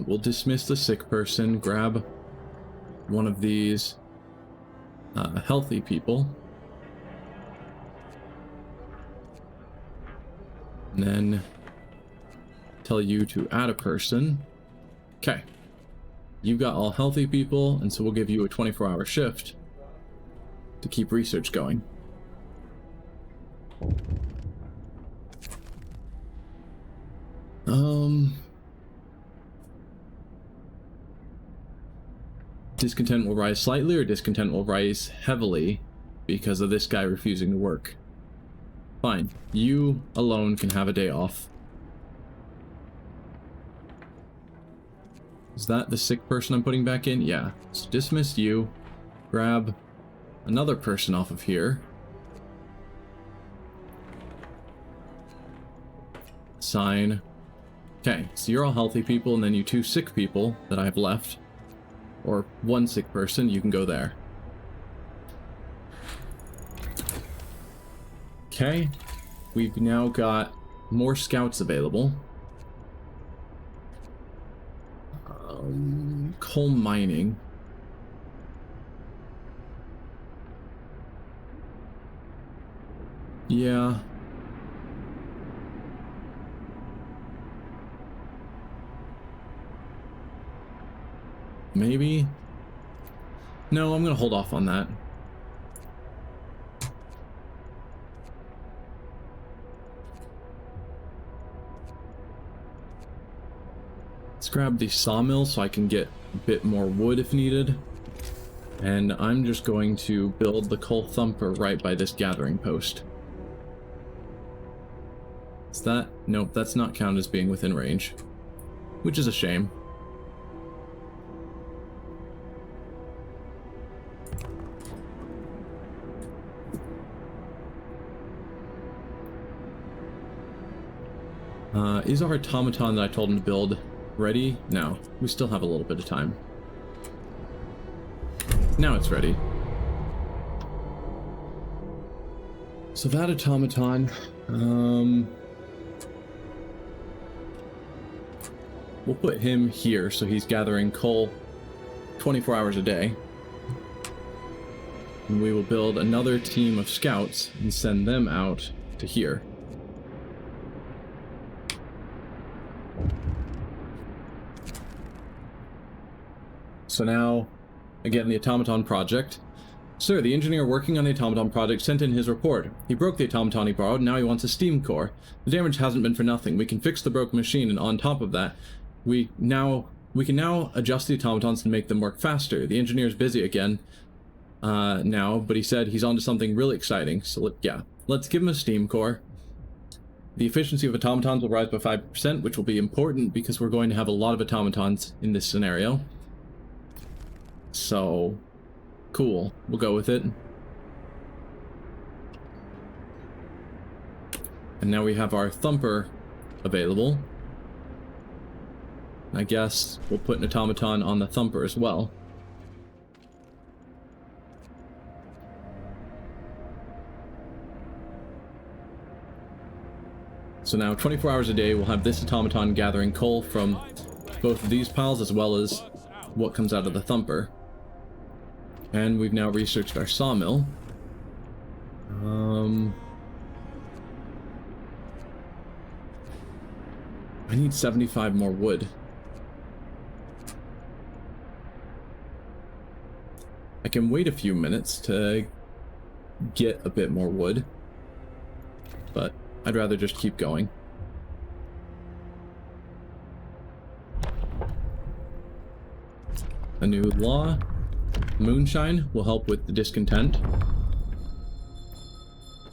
We'll dismiss the sick person, grab one of these healthy people, and then tell you to add a person. Okay. You've got all healthy people, and so we'll give you a 24-hour shift to keep research going. Discontent will rise slightly, or discontent will rise heavily because of this guy refusing to work. Fine. You alone can have a day off. Is that the sick person I'm putting back in? Yeah. So dismiss you. Grab another person off of here. Sign. Okay, so you're all healthy people, and then you 2 sick people that I have left or one sick person, you can go there. Okay, we've now got more scouts available. Coal mining. Yeah. Maybe? No, I'm gonna hold off on that. Let's grab the sawmill so I can get a bit more wood if needed. And I'm just going to build the coal thumper right by this gathering post. Is that? Nope, that's not counted as being within range. Which is a shame. Is our automaton that I told him to build ready? No, we still have a little bit of time. Now it's ready. So that automaton, we'll put him here so he's gathering coal 24 hours a day. And we will build another team of scouts and send them out to here. So now, again, the automaton project. Sir, the engineer working on the automaton project sent in his report. He broke the automaton he borrowed, now he wants a steam core. The damage hasn't been for nothing. We can fix the broken machine, and on top of that, we can now adjust the automatons to make them work faster. The engineer's busy again now, but he said he's onto something really exciting. So let's give him a steam core. The efficiency of automatons will rise by 5%, which will be important because we're going to have a lot of automatons in this scenario. So, cool. We'll go with it. And now we have our thumper available. I guess we'll put an automaton on the thumper as well. So now 24 hours a day we'll have this automaton gathering coal from both of these piles as well as what comes out of the thumper. And we've now researched our sawmill. I need 75 more wood. I can wait a few minutes to get a bit more wood, but I'd rather just keep going. A new law. Moonshine will help with the discontent.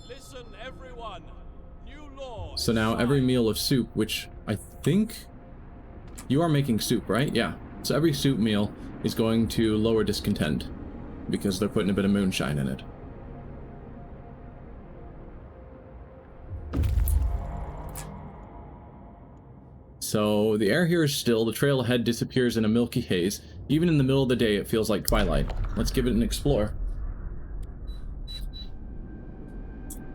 Listen, everyone. New law. So now every meal of soup, which I think you are making soup, right? Yeah. So every soup meal is going to lower discontent because they're putting a bit of moonshine in it. So the air here is still, the trail ahead disappears in a milky haze. Even in the middle of the day, it feels like twilight. Let's give it an explore.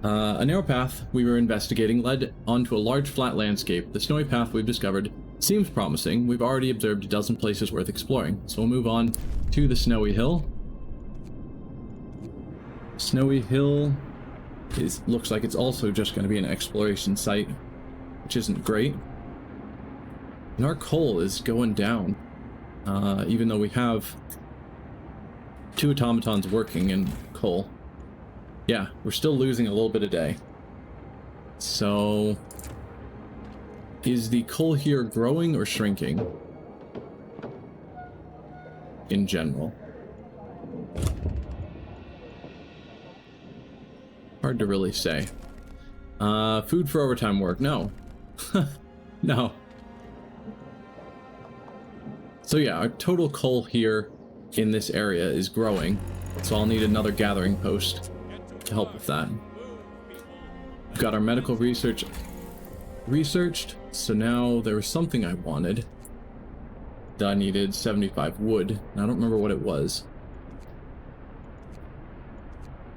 A narrow path we were investigating led onto a large flat landscape. The snowy path we've discovered seems promising. We've already observed a dozen places worth exploring. So we'll move on to the snowy hill. Snowy hill looks like it's also just going to be an exploration site, which isn't great. And our coal is going down, even though we have 2 automatons working in coal. Yeah, we're still losing a little bit a day. So, is the coal here growing or shrinking? In general. Hard to really say. Food for overtime work, no. No. So yeah, our total coal here in this area is growing, so I'll need another gathering post to help with that. We've got our medical researched, so now there was something I wanted. that I needed 75 wood. I don't remember what it was.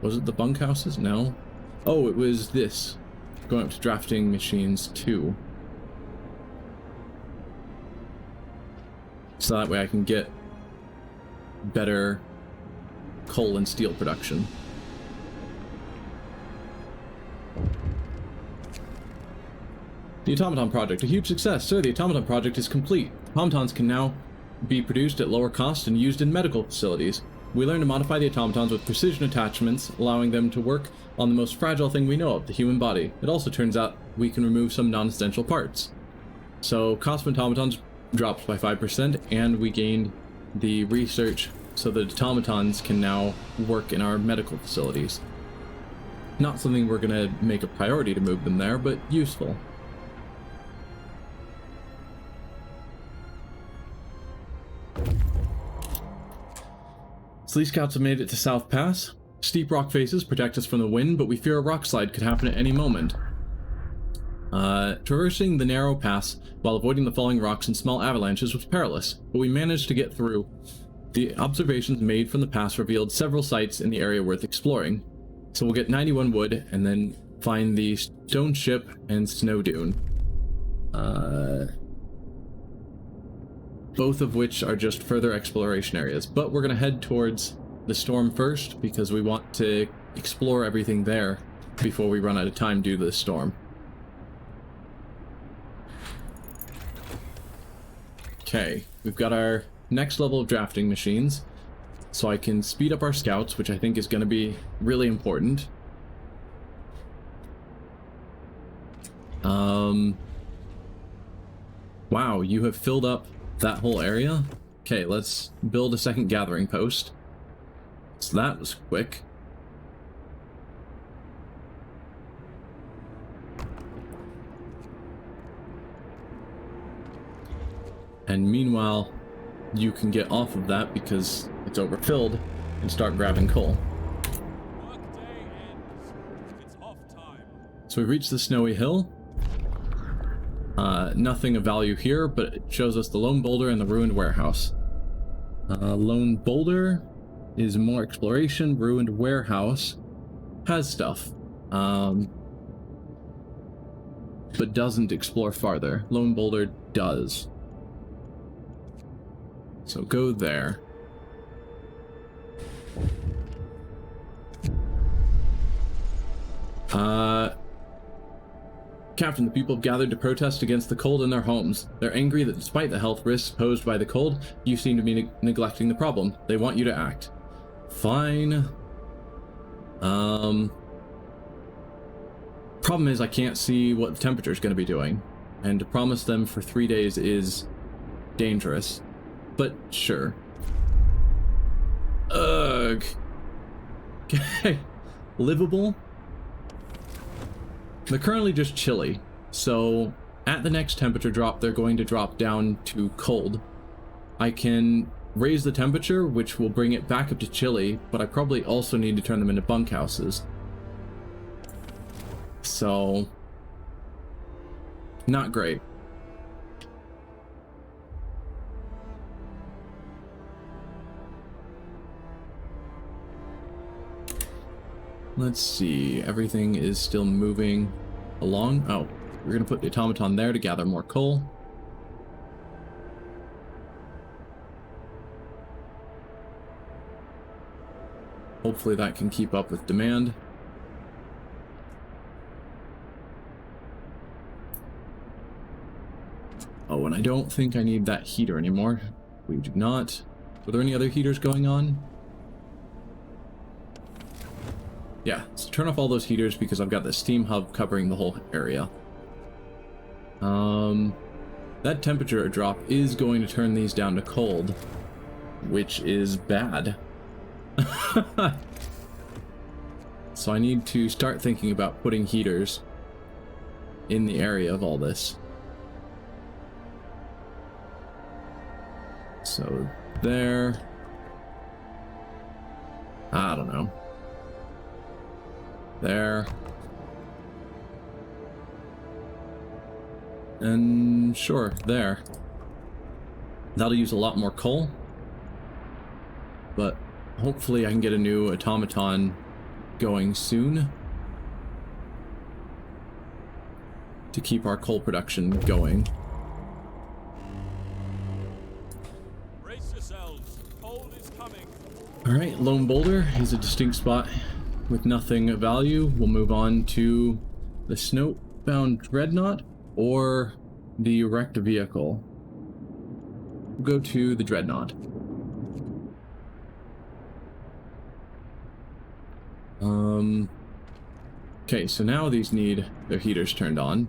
Was it the bunkhouses? No. Oh, it was this. Going up to drafting machines 2. So that way I can get better coal and steel production. The Automaton Project, a huge success. Sir, the Automaton Project is complete. Automatons can now be produced at lower cost and used in medical facilities. We learned to modify the automatons with precision attachments, allowing them to work on the most fragile thing we know of, the human body. It also turns out we can remove some non-essential parts. So, cost of automatons dropped by 5%, and we gained the research so that automatons can now work in our medical facilities. Not something we're going to make a priority to move them there, but useful. Slee Scouts have made it to South Pass. Steep rock faces protect us from the wind, but we fear a rock slide could happen at any moment. Traversing the narrow pass while avoiding the falling rocks and small avalanches was perilous, but we managed to get through. The observations made from the pass revealed several sites in the area worth exploring. So we'll get 91 wood and then find the stone ship and snow dune. Both of which are just further exploration areas, but we're going to head towards the storm first because we want to explore everything there before we run out of time due to the storm. Okay, we've got our next level of drafting machines, so I can speed up our scouts, which I think is going to be really important. Wow, you have filled up that whole area? Okay, let's build a second gathering post. So that was quick. And meanwhile, you can get off of that because it's overfilled and start grabbing coal. Workday ends. It's off time. So we've reached the snowy hill. Nothing of value here, but it shows us the lone boulder and the ruined warehouse. Lone boulder is more exploration. Ruined warehouse has stuff, but doesn't explore farther. Lone boulder does. So go there. Captain, the people have gathered to protest against the cold in their homes. They're angry that despite the health risks posed by the cold, you seem to be neglecting the problem. They want you to act. Fine. Problem is I can't see what the temperature is going to be doing, and to promise them for 3 days is dangerous. But sure. Ugh. Okay. Livable. They're currently just chilly, so at the next temperature drop, they're going to drop down to cold. I can raise the temperature, which will bring it back up to chilly, but I probably also need to turn them into bunkhouses. So, not great. Let's see, everything is still moving along. Oh, we're gonna put the automaton there to gather more coal. Hopefully that can keep up with demand. Oh, and I don't think I need that heater anymore. We do not. Were there any other heaters going on? Yeah, so turn off all those heaters because I've got the steam hub covering the whole area. That temperature drop is going to turn these down to cold, which is bad. So I need to start thinking about putting heaters in the area of all this. So there. I don't know. There. And sure, there. That'll use a lot more coal. But hopefully I can get a new automaton going soon to keep our coal production going. Brace yourselves. Cold is coming. Alright, Lone Boulder is a distinct spot with nothing of value. We'll move on to the Snowbound Dreadnought or the wrecked vehicle. We'll go to the Dreadnought. Okay, so now these need their heaters turned on.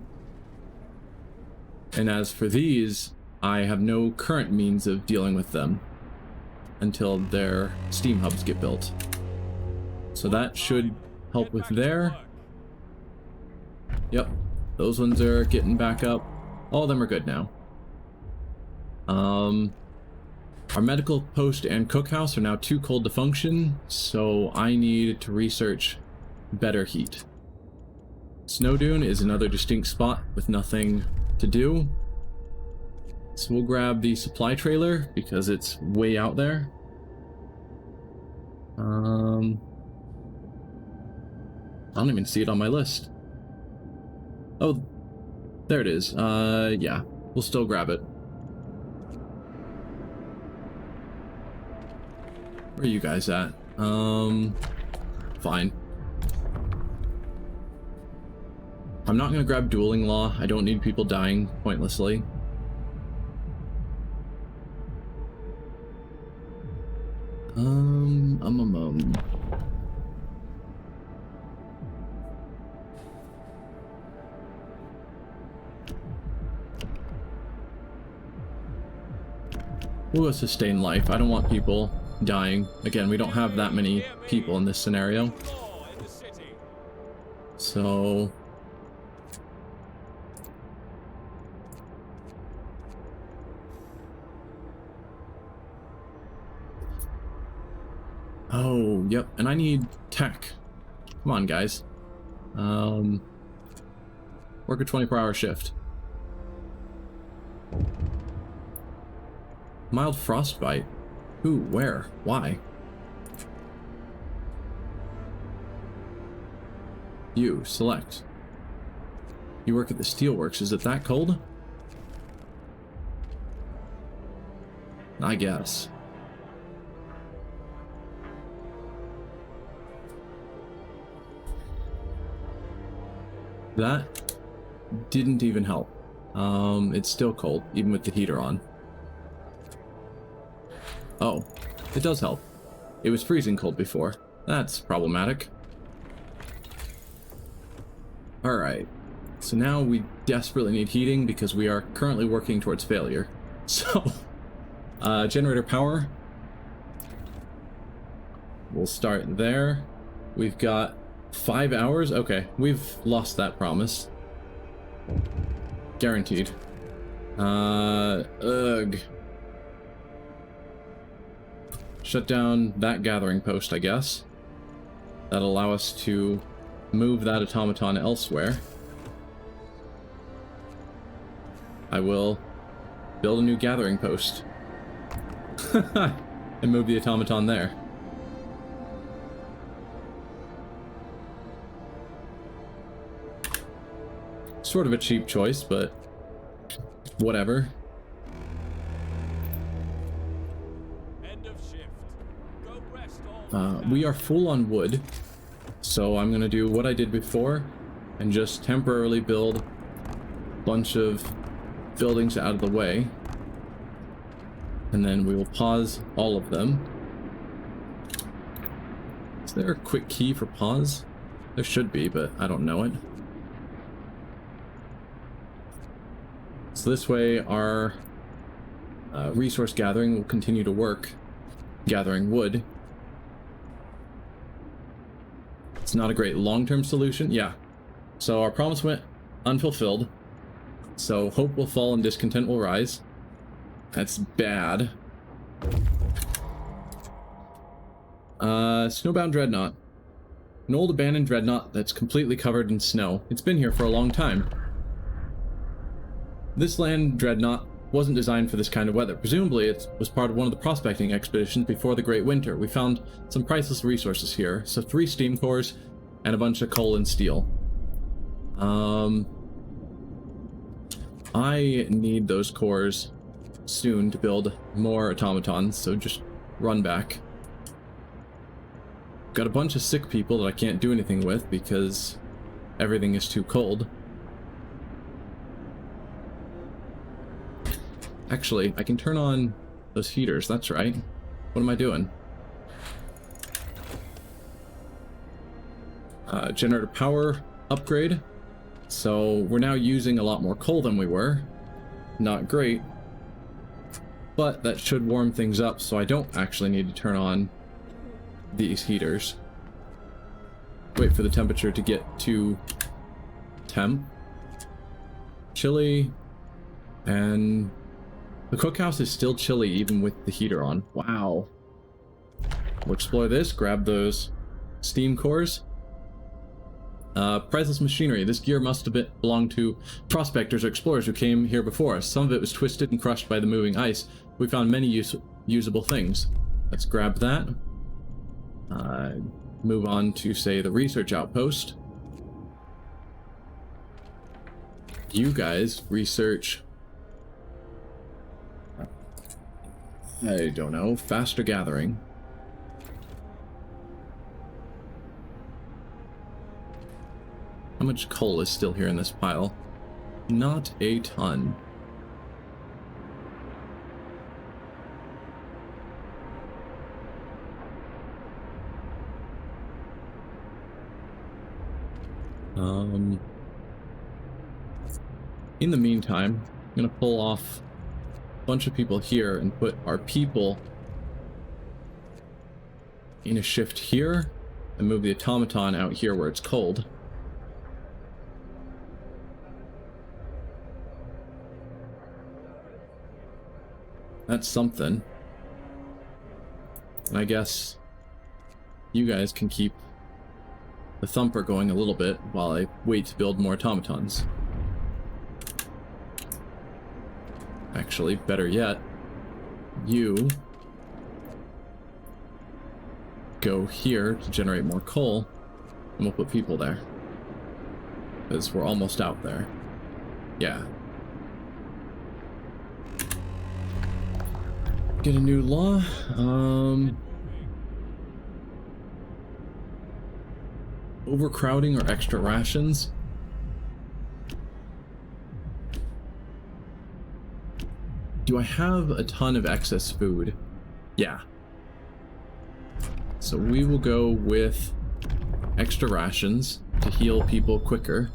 And as for these, I have no current means of dealing with them until their steam hubs get built. So that should help with there. Yep, those ones are getting back up. All of them are good now. Our medical post and cookhouse are now too cold to function, so I need to research better heat. Snow Dune is another distinct spot with nothing to do. So we'll grab the supply trailer because it's way out there. I don't even see it on my list. Oh, there it is. Yeah, we'll still grab it. Where are you guys at? Fine. I'm not gonna grab dueling law. I don't need people dying pointlessly. We'll go sustain life. I don't want people dying. Again, we don't have that many people in this scenario. So... oh, yep, and I need tech. Come on, guys. Work a 24-hour shift. Mild frostbite. Who? Where? Why? You, select. You work at the steelworks. Is it that cold? I guess. That didn't even help. It's still cold, even with the heater on. Oh, it does help. It was freezing cold before. That's problematic. Alright, so now we desperately need heating because we are currently working towards failure. So, generator power. We'll start there. We've got 5 hours? Okay, we've lost that promise. Guaranteed. Ugh. Shut down that gathering post, I guess. That'll allow us to move that automaton elsewhere. I will build a new gathering post. And move the automaton there. Sort of a cheap choice, but whatever. End of shift. Go rest all We are full on wood, so I'm gonna do what I did before and just temporarily build a bunch of buildings out of the way, and then we will pause all of them. Is there a quick key for pause? There should be, but I don't know it. So this way our resource gathering will continue to work, gathering wood. It's not a great long-term solution. Yeah. So our promise went unfulfilled. So hope will fall and discontent will rise. That's bad. Snowbound Dreadnought. An old abandoned dreadnought that's completely covered in snow. It's been here for a long time. This land dreadnought wasn't designed for this kind of weather. Presumably, it was part of one of the prospecting expeditions before the Great Winter. We found some priceless resources here. So 3 steam cores and a bunch of coal and steel. I need those cores soon to build more automatons, so just run back. Got a bunch of sick people that I can't do anything with because everything is too cold. Actually, I can turn on those heaters, that's right. What am I doing? Generator power upgrade. So we're now using a lot more coal than we were. Not great. But that should warm things up, so I don't actually need to turn on these heaters. Wait for the temperature to get to temp. Chilly. And the cookhouse is still chilly even with the heater on. Wow. We'll explore this, grab those steam cores. Priceless machinery. This gear must have belonged to prospectors or explorers who came here before us. Some of it was twisted and crushed by the moving ice. We found many usable things. Let's grab that. Move on to, say, the research outpost. You guys research... I don't know. Faster gathering. How much coal is still here in this pile? Not a ton. In the meantime, I'm gonna pull off a bunch of people here and put our people in a shift here and move the automaton out here where it's cold. That's something. And I guess you guys can keep the thumper going a little bit while I wait to build more automatons. Actually, better yet, you go here to generate more coal, and we'll put people there. Because we're almost out there. Yeah. Get a new law. Overcrowding or extra rations. Do I have a ton of excess food? Yeah. So we will go with extra rations to heal people quicker.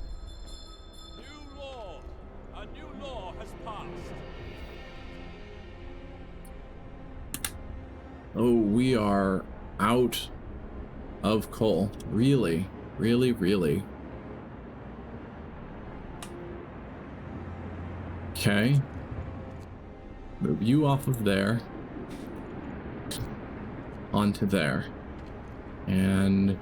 New law. A new law has passed. Oh, we are out of coal. Really? Really, really? Okay. Move you off of there. Onto there. And...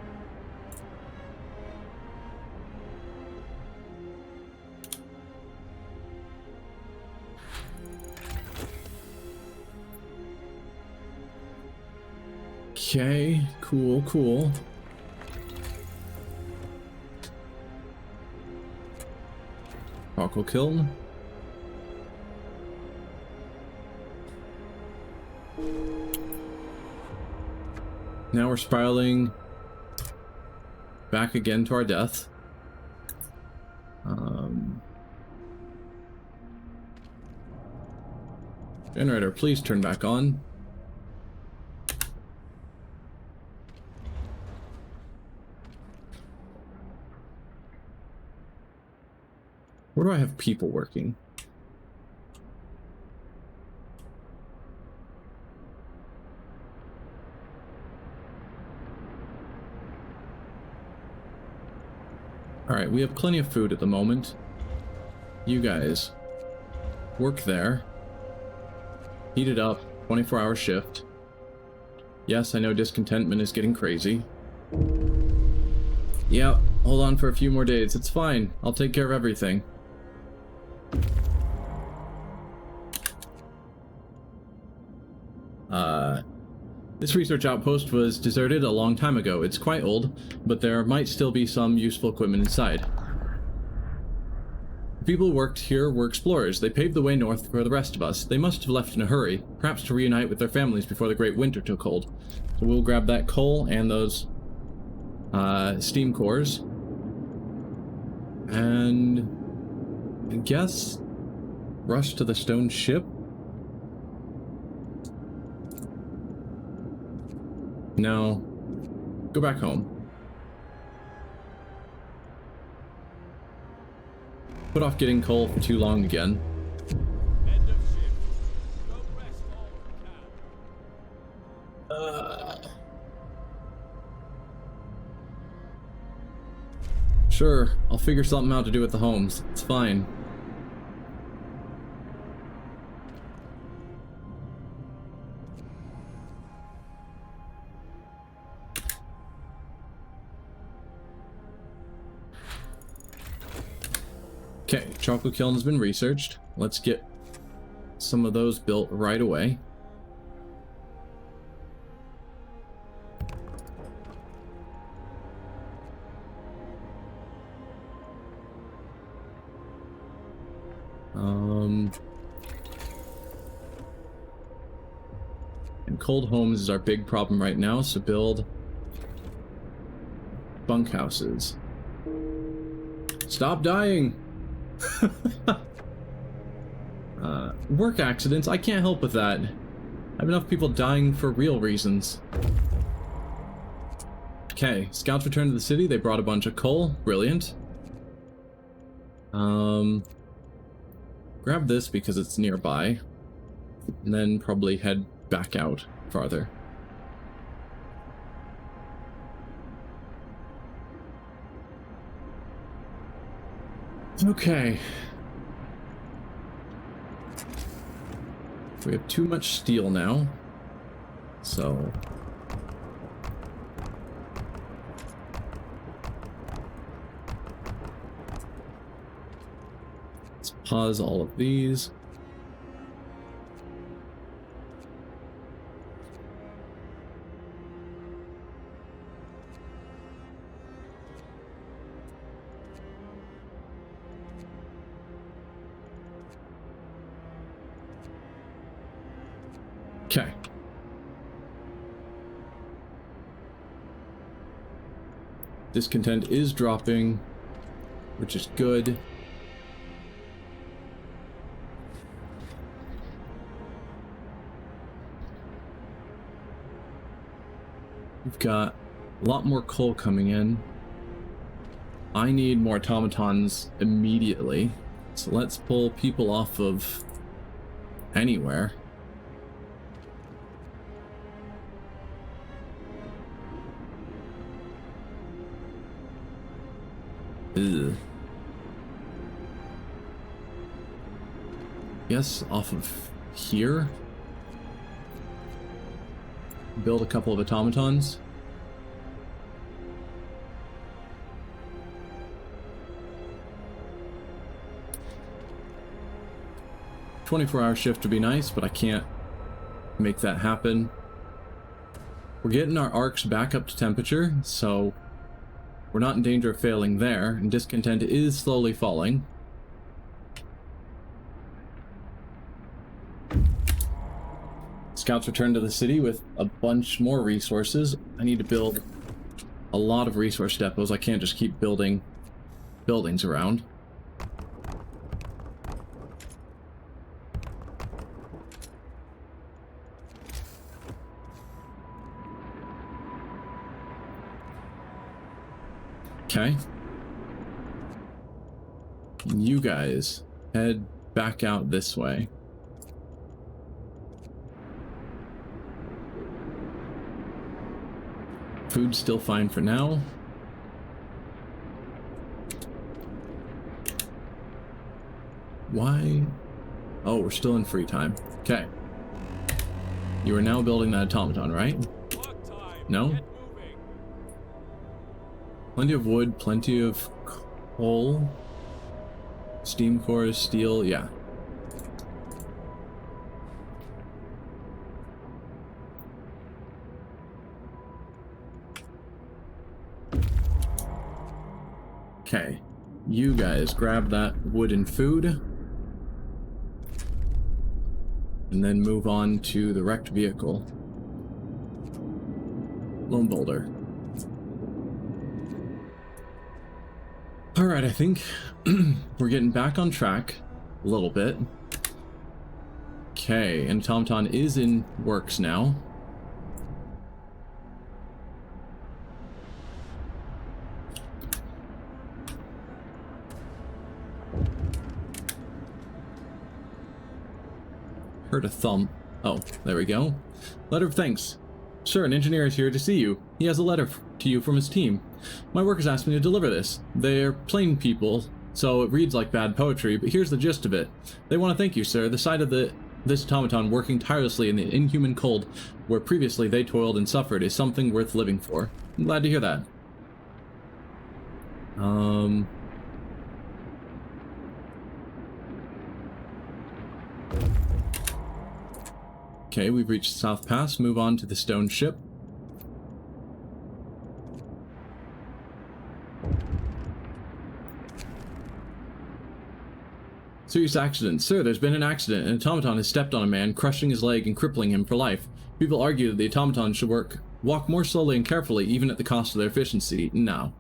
okay, cool, cool. Charcoal kiln. Now we're spiraling back again to our death. Generator, please turn back on. Where do I have people working? Alright, we have plenty of food at the moment. You guys work there. Heat it up, 24-hour shift. Yes, I know discontentment is getting crazy. Yeah, hold on for a few more days. It's fine. I'll take care of everything. This research outpost was deserted a long time ago. It's quite old, but there might still be some useful equipment inside. The people who worked here were explorers. They paved the way north for the rest of us. They must have left in a hurry, perhaps to reunite with their families before the great winter took hold. So we'll grab that coal and those steam cores. And I guess rush to the stone ship? No. Go back home. Put off getting coal for too long again. End of shift. Go rest all you can. Sure, I'll figure something out to do with the homes. It's fine. Okay, chocolate kiln has been researched. Let's get some of those built right away. And cold homes is our big problem right now, so build bunkhouses. Stop dying! Work accidents, I can't help with that. I have enough people dying for real reasons. Okay, scouts returned to the city. They brought a bunch of coal. Brilliant. Grab this because it's nearby. And then probably head back out farther. Okay. We have too much steel now. So... let's pause all of these. Okay. Discontent is dropping, which is good. We've got a lot more coal coming in. I need more automatons immediately, so let's pull people off of anywhere. Ugh. Yes, off of here. Build a couple of automatons. "24-hour shift would be nice, but I can't make that happen." We're getting our arcs back up to temperature, so we're not in danger of failing there, and discontent is slowly falling. Scouts return to the city with a bunch more resources. I need to build a lot of resource depots. I can't just keep building buildings around. Okay. You guys head back out this way. Food's still fine for now. Why? Oh, we're still in free time. Okay. You are now building that automaton, right? No? Plenty of wood, plenty of coal. Steam cores, steel, yeah. Okay. You guys grab that wood and food. And then move on to the wrecked vehicle. Lone boulder. Alright, I think we're getting back on track a little bit. Okay, and automaton is in works now. Heard a thump. Oh, there we go. Letter of thanks. Sir, an engineer is here to see you. He has a letter to you from his team. My workers asked me to deliver this. They're plain people, so it reads like bad poetry, but here's the gist of it. They want to thank you, sir. The sight of this automaton working tirelessly in the inhuman cold where previously they toiled and suffered is something worth living for. I'm glad to hear that. Okay, we've reached South Pass. Move on to the stone ship. Serious accident. Sir, there's been an accident. An automaton has stepped on a man, crushing his leg and crippling him for life. People argue that the automaton should walk more slowly and carefully, even at the cost of their efficiency. No.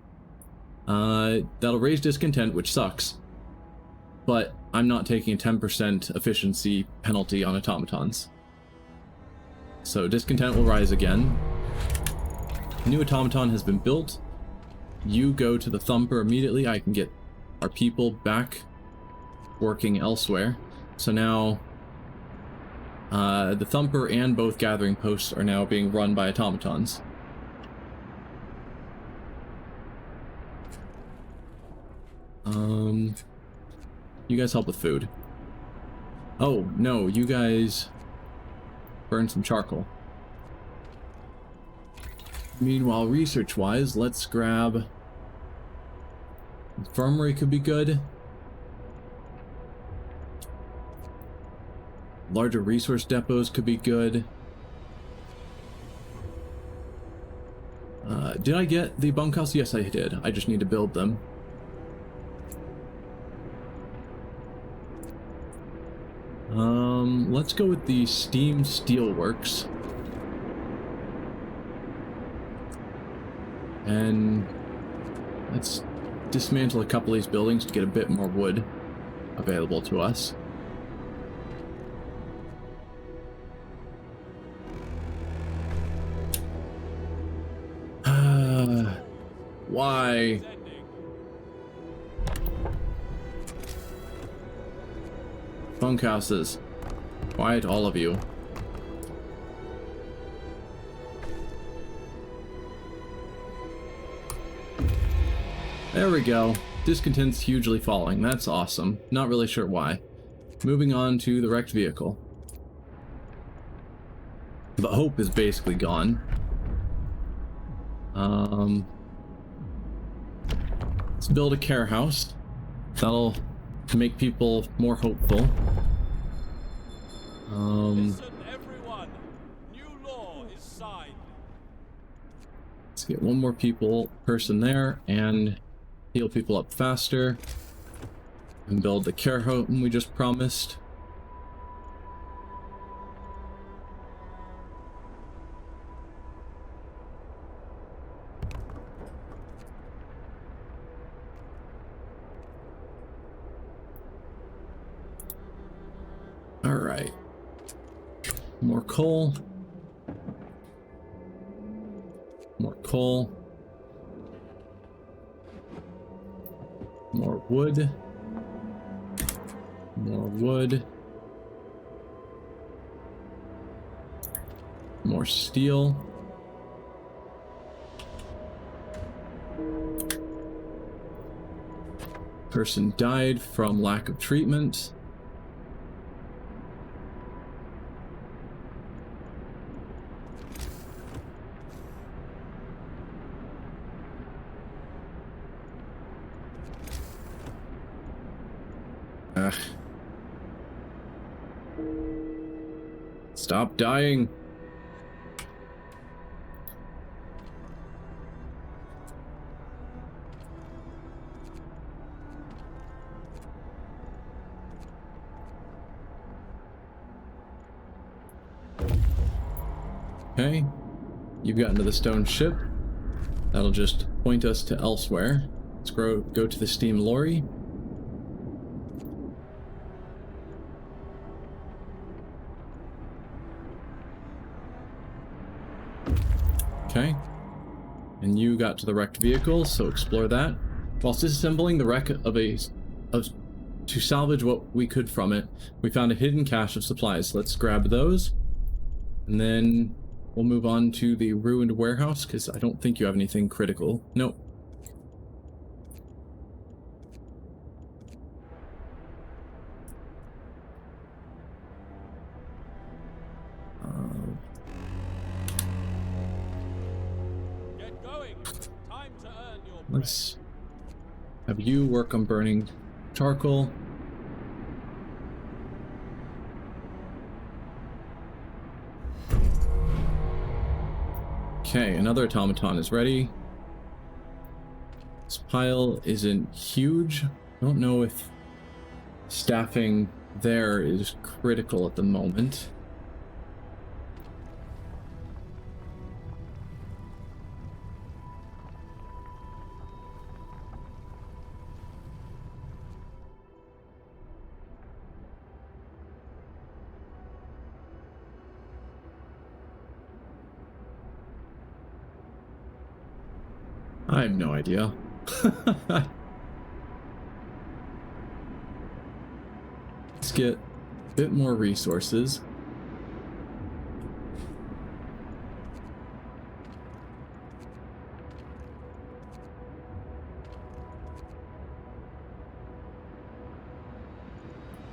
That'll raise discontent, which sucks. But I'm not taking a 10% efficiency penalty on automatons. So discontent will rise again. A new automaton has been built. You go to the thumper immediately. I can get our people back working elsewhere. So now the thumper and both gathering posts are now being run by automatons. You guys help with food. Oh, no, you guys burn some charcoal. Meanwhile, research-wise, let's grab... Infirmary could be good. Larger resource depots could be good. Did I get the bunkhouse? Yes, I did. I just need to build them. Let's go with the steam steelworks. And let's dismantle a couple of these buildings to get a bit more wood available to us. Why? Bunkhouses. Quiet, all of you. There we go. Discontent's hugely falling. That's awesome. Not really sure why. Moving on to the wrecked vehicle. The hope is basically gone. Let's build a care house. That'll make people more hopeful. Listen, everyone. New law is signed. Let's get one more person there and heal people up faster. And build the care home we just promised. Alright. More coal. More coal. More wood. More wood. More steel. Person died from lack of treatment. Ugh. Stop dying. Okay. You've gotten to the stone ship. That'll just point us to elsewhere. Let's go to the steam lorry. Okay. And you got to the wrecked vehicle, so explore that. Whilst disassembling the wreck to salvage what we could from it, we found a hidden cache of supplies. Let's grab those. And then we'll move on to the ruined warehouse, because I don't think you have anything critical. Nope. Get going. Time to earn your bread. Let's have you work on burning charcoal. Okay, another automaton is ready. This pile isn't huge. I don't know if staffing there is critical at the moment. I have no idea. Let's get a bit more resources.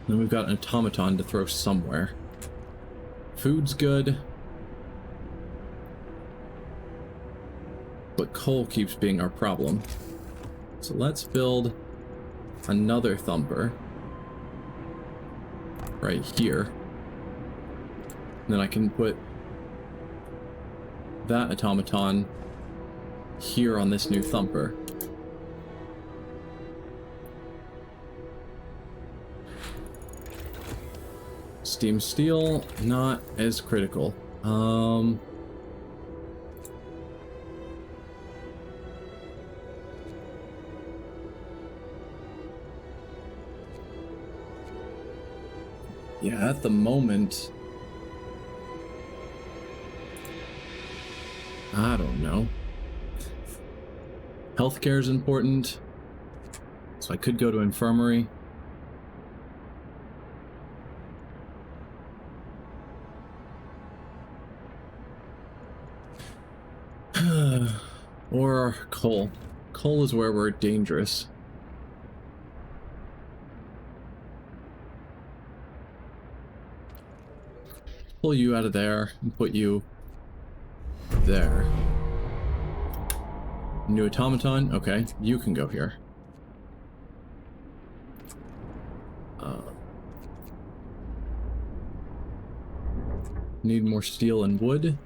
Then we've got an automaton to throw somewhere. Food's good. But coal keeps being our problem. So let's build another thumper right here. And then I can put that automaton here on this new thumper. Steam steel, not as critical. Yeah, at the moment, I don't know. Healthcare is important, so I could go to infirmary. Or coal. Coal is where we're dangerous. Pull you out of there and put you there. New automaton? Okay, you can go here. Need more steel and wood.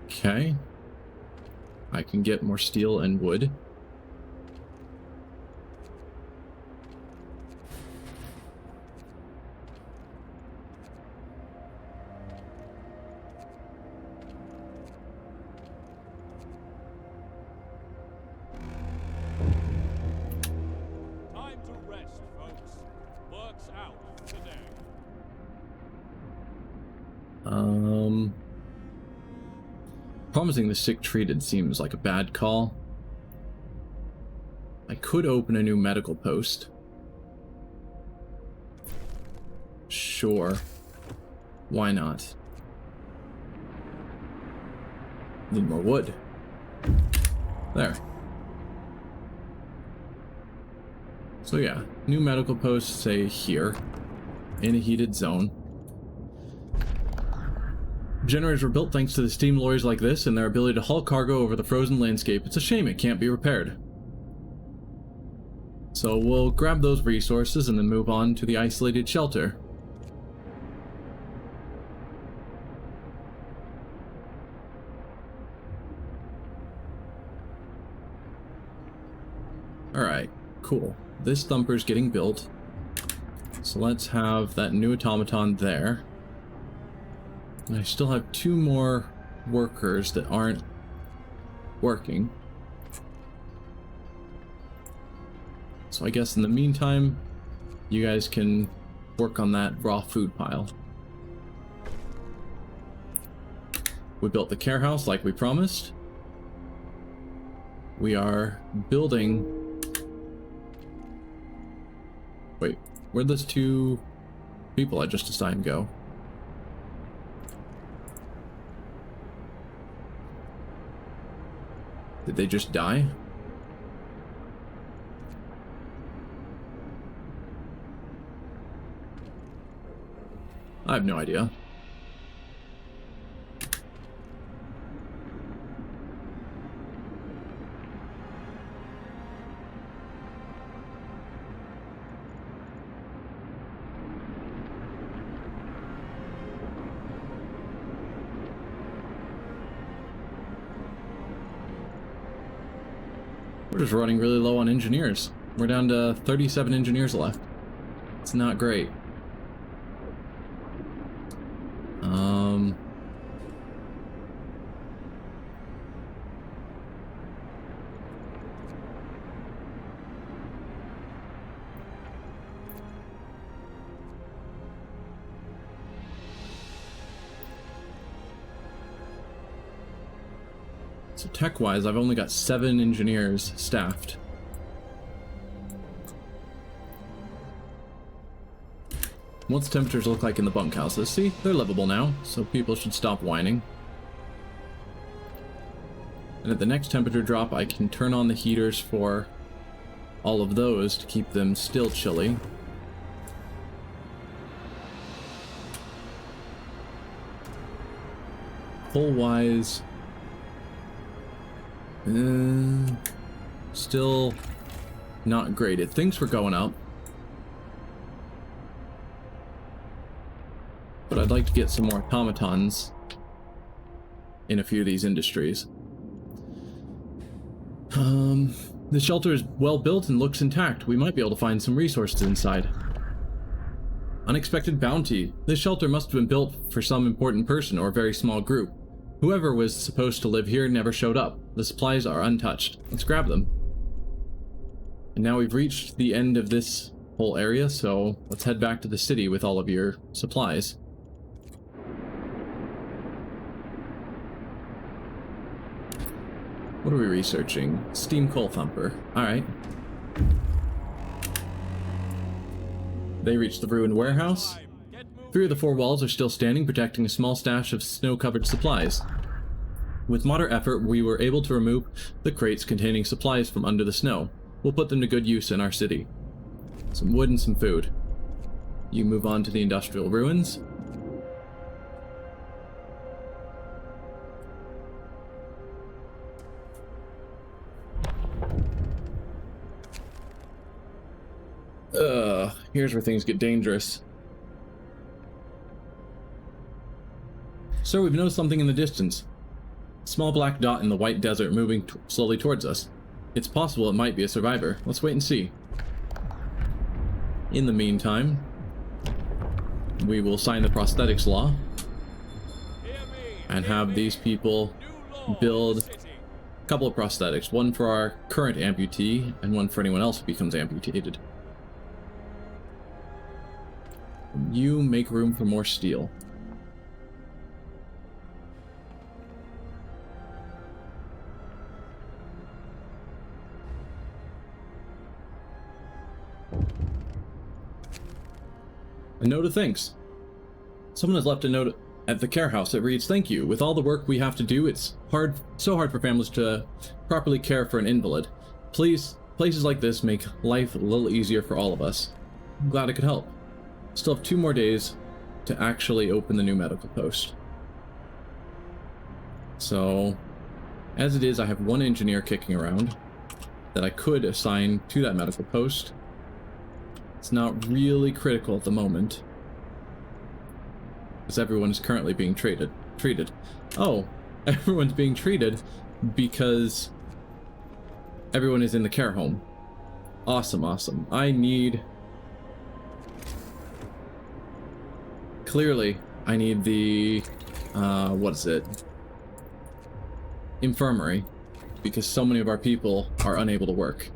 Okay. I can get more steel and wood. Time to rest, folks. Work's out today. Promising the sick treated seems like a bad call. I could open a new medical post. Sure. Why not? Need more wood. There. So yeah, new medical post, say here, in a heated zone. Generators were built thanks to the steam lorries like this and their ability to haul cargo over the frozen landscape. It's a shame it can't be repaired. So we'll grab those resources and then move on to the isolated shelter. Alright, cool. This thumper's getting built. So let's have that new automaton there. And I still have 2 more workers that aren't working. So I guess in the meantime, you guys can work on that raw food pile. We built the care house like we promised. We are building... Wait, where'd those 2 people I just assigned go? Did they just die? I have no idea. We're just running really low on engineers. We're down to 37 engineers left. It's not great. So tech-wise, I've only got 7 engineers staffed. What's temperatures look like in the bunkhouses? See, they're livable now, so people should stop whining. And at the next temperature drop, I can turn on the heaters for all of those to keep them still chilly. Coal-wise... still not great. Things were going up. But I'd like to get some more automatons in a few of these industries. The shelter is well built and looks intact. We might be able to find some resources inside. Unexpected bounty. This shelter must have been built for some important person or a very small group. Whoever was supposed to live here never showed up. The supplies are untouched. Let's grab them. And now we've reached the end of this whole area, so let's head back to the city with all of your supplies. What are we researching? Steam coal thumper. Alright. They reached the ruined warehouse. 3 of the 4 walls are still standing, protecting a small stash of snow-covered supplies. With moderate effort, we were able to remove the crates containing supplies from under the snow. We'll put them to good use in our city. Some wood and some food. You move on to the industrial ruins. Here's where things get dangerous. Sir, we've noticed something in the distance. A small black dot in the white desert moving slowly towards us. It's possible it might be a survivor. Let's wait and see. In the meantime, we will sign the prosthetics law and have these people build a couple of prosthetics. One for our current amputee and one for anyone else who becomes amputated. You make room for more steel. A note of thanks. Someone has left a note at the care house that reads, "Thank you. With all the work we have to do, it's so hard for families to properly care for an invalid. Please, places like this make life a little easier for all of us. I'm glad I could help. Still have 2 more days to actually open the new medical post." So, as it is, I have 1 engineer kicking around that I could assign to that medical post. It's not really critical at the moment, because everyone is currently being treated. Oh, everyone's being treated because everyone is in the care home. Awesome, awesome. Clearly, I need the what is it? Infirmary, because so many of our people are unable to work.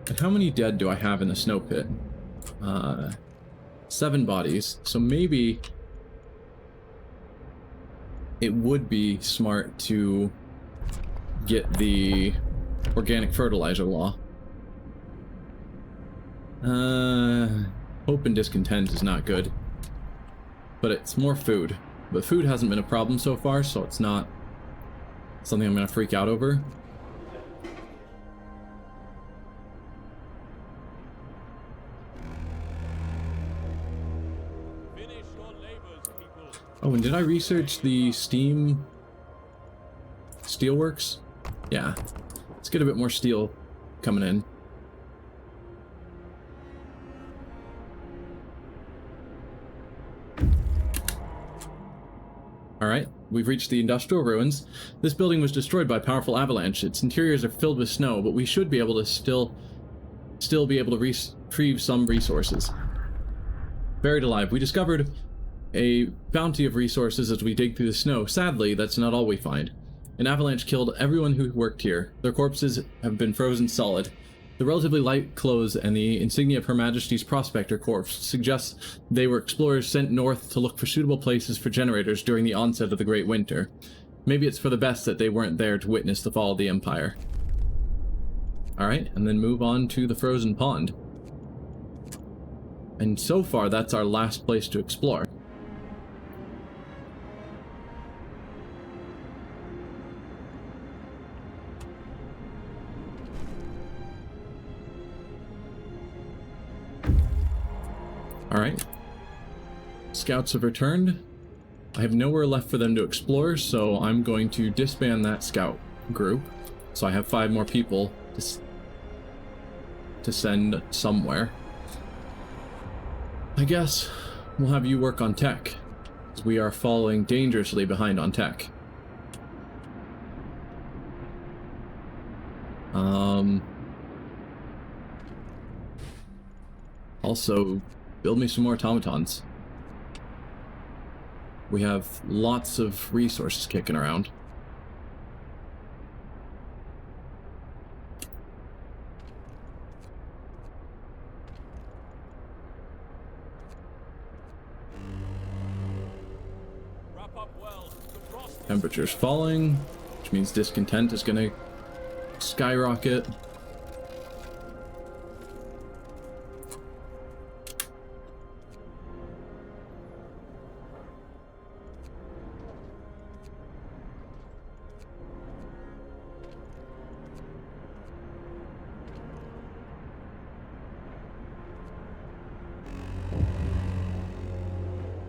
And how many dead do I have in the snow pit? 7 bodies. So maybe it would be smart to get the organic fertilizer law. Hope and discontent is not good. But it's more food. But food hasn't been a problem so far, so it's not something I'm going to freak out over. Finish your labors, people. Oh, and did I research the steam steelworks? Yeah. Let's get a bit more steel coming in. Alright, we've reached the industrial ruins. This building was destroyed by a powerful avalanche. Its interiors are filled with snow, but we should be able to still be able to retrieve some resources. Buried alive, we discovered a bounty of resources as we dig through the snow. Sadly, that's not all we find. An avalanche killed everyone who worked here. Their corpses have been frozen solid. The relatively light clothes and the insignia of Her Majesty's Prospector Corps suggests they were explorers sent north to look for suitable places for generators during the onset of the Great Winter. Maybe it's for the best that they weren't there to witness the fall of the Empire. Alright, and then move on to the Frozen Pond. And so far, that's our last place to explore. Alright. Scouts have returned. I have nowhere left for them to explore, so I'm going to disband that scout group. So I have 5 more people to send somewhere. I guess we'll have you work on tech, as we are falling dangerously behind on tech. Also, build me some more automatons. We have lots of resources kicking around. Wrap up well. The frost is Temperature's falling, which means discontent is gonna skyrocket.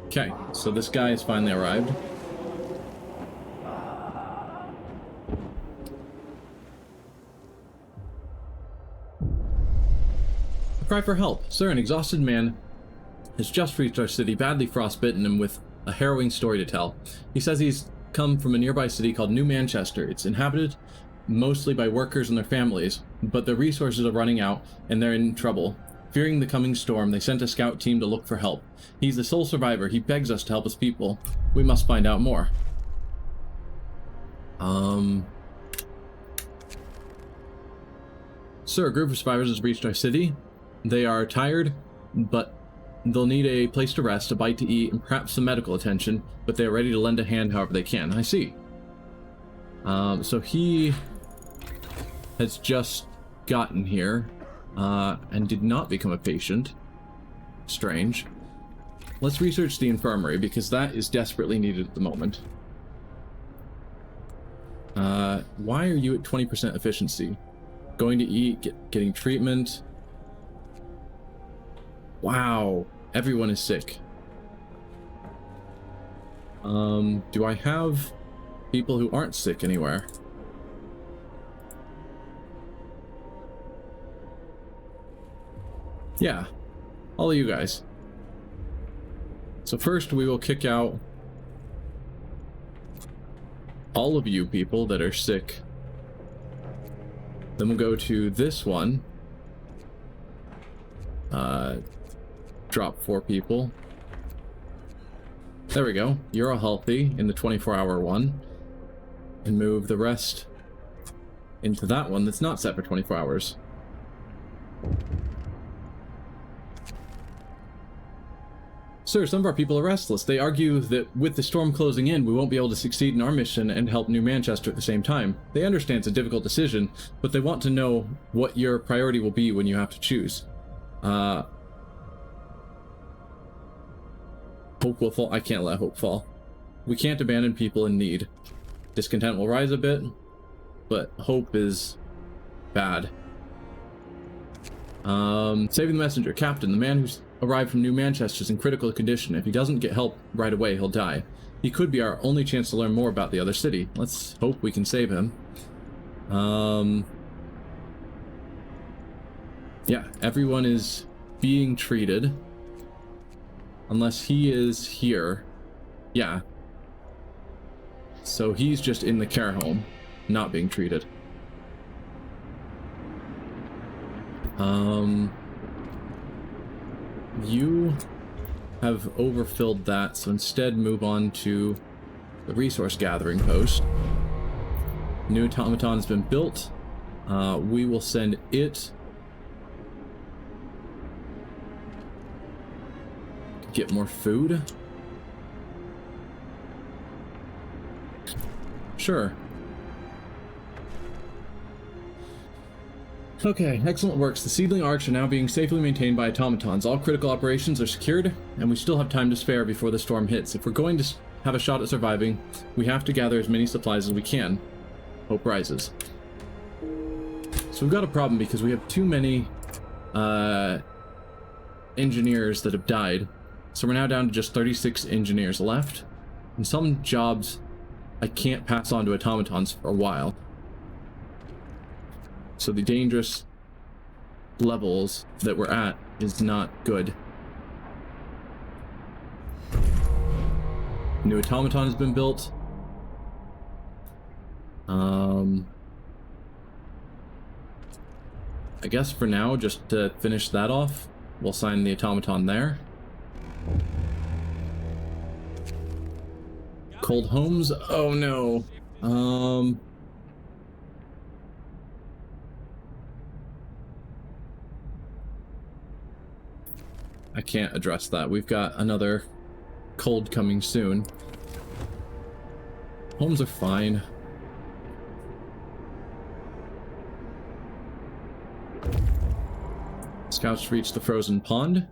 Okay, so this guy has finally arrived. A cry for help. Sir, an exhausted man has just reached our city, badly frostbitten and with a harrowing story to tell. He says he's come from a nearby city called New Manchester. It's inhabited mostly by workers and their families, but their resources are running out and they're in trouble. Fearing the coming storm, they sent a scout team to look for help. He's the sole survivor. He begs us to help his people. We must find out more. Sir, a group of survivors has reached our city. They are tired, but they'll need a place to rest, a bite to eat, and perhaps some medical attention, but they're ready to lend a hand however they can. I see. So he has just gotten here. And did not become a patient. Strange. Let's research the infirmary, because that is desperately needed at the moment. Why are you at 20% efficiency? Going to eat, getting treatment. Wow, everyone is sick. Do I have people who aren't sick anywhere? Yeah, all of you guys. So first we will kick out all of you people that are sick. Then we'll go to this one. Drop 4 people. There we go. You're all healthy in the 24-hour one. And move the rest into that one that's not set for 24 hours. Sir, some of our people are restless. They argue that with the storm closing in, we won't be able to succeed in our mission and help New Manchester at the same time. They understand it's a difficult decision, but they want to know what your priority will be when you have to choose. Hope will fall. I can't let hope fall. We can't abandon people in need. Discontent will rise a bit, but hope is bad. Saving the messenger. Captain, the man who's arrived from New Manchester is in critical condition. If he doesn't get help right away, he'll die. He could be our only chance to learn more about the other city. Let's hope we can save him. Yeah, everyone is being treated. Unless he is here. Yeah. So he's just in the care home, not being treated. You have overfilled that, so instead move on to the resource gathering post. New automaton has been built. We will send it. Get more food. Sure. Okay, excellent works. The seedling arcs are now being safely maintained by automatons. All critical operations are secured, and we still have time to spare before the storm hits. If we're going to have a shot at surviving, we have to gather as many supplies as we can. Hope rises. So we've got a problem because we have too many engineers that have died. So we're now down to just 36 engineers left. And some jobs I can't pass on to automatons for a while. So the dangerous levels that we're at is not good. New automaton has been built. I guess for now, just to finish that off, we'll sign the automaton there. Cold homes? Oh no. I can't address that. We've got another cold coming soon. Homes are fine. Scouts reached the frozen pond.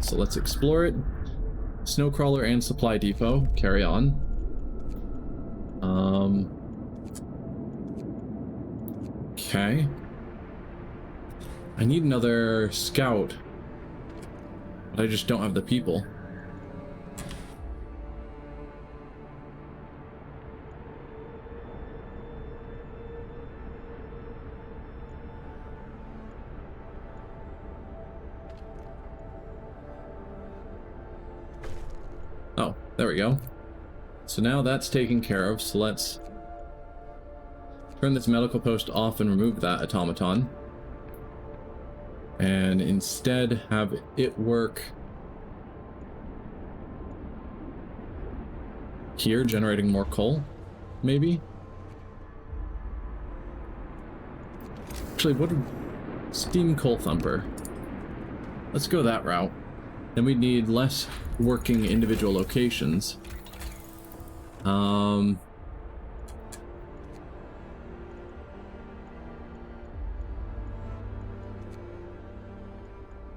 So let's explore it. Snowcrawler and supply depot. Carry on. Okay. I need another scout. But I just don't have the people. Oh, there we go. So now that's taken care of, so let's turn this medical post off and remove that automaton. And instead have it work here, generating more coal, maybe? Actually, what steam coal thumper? Let's go that route. Then we'd need less working individual locations.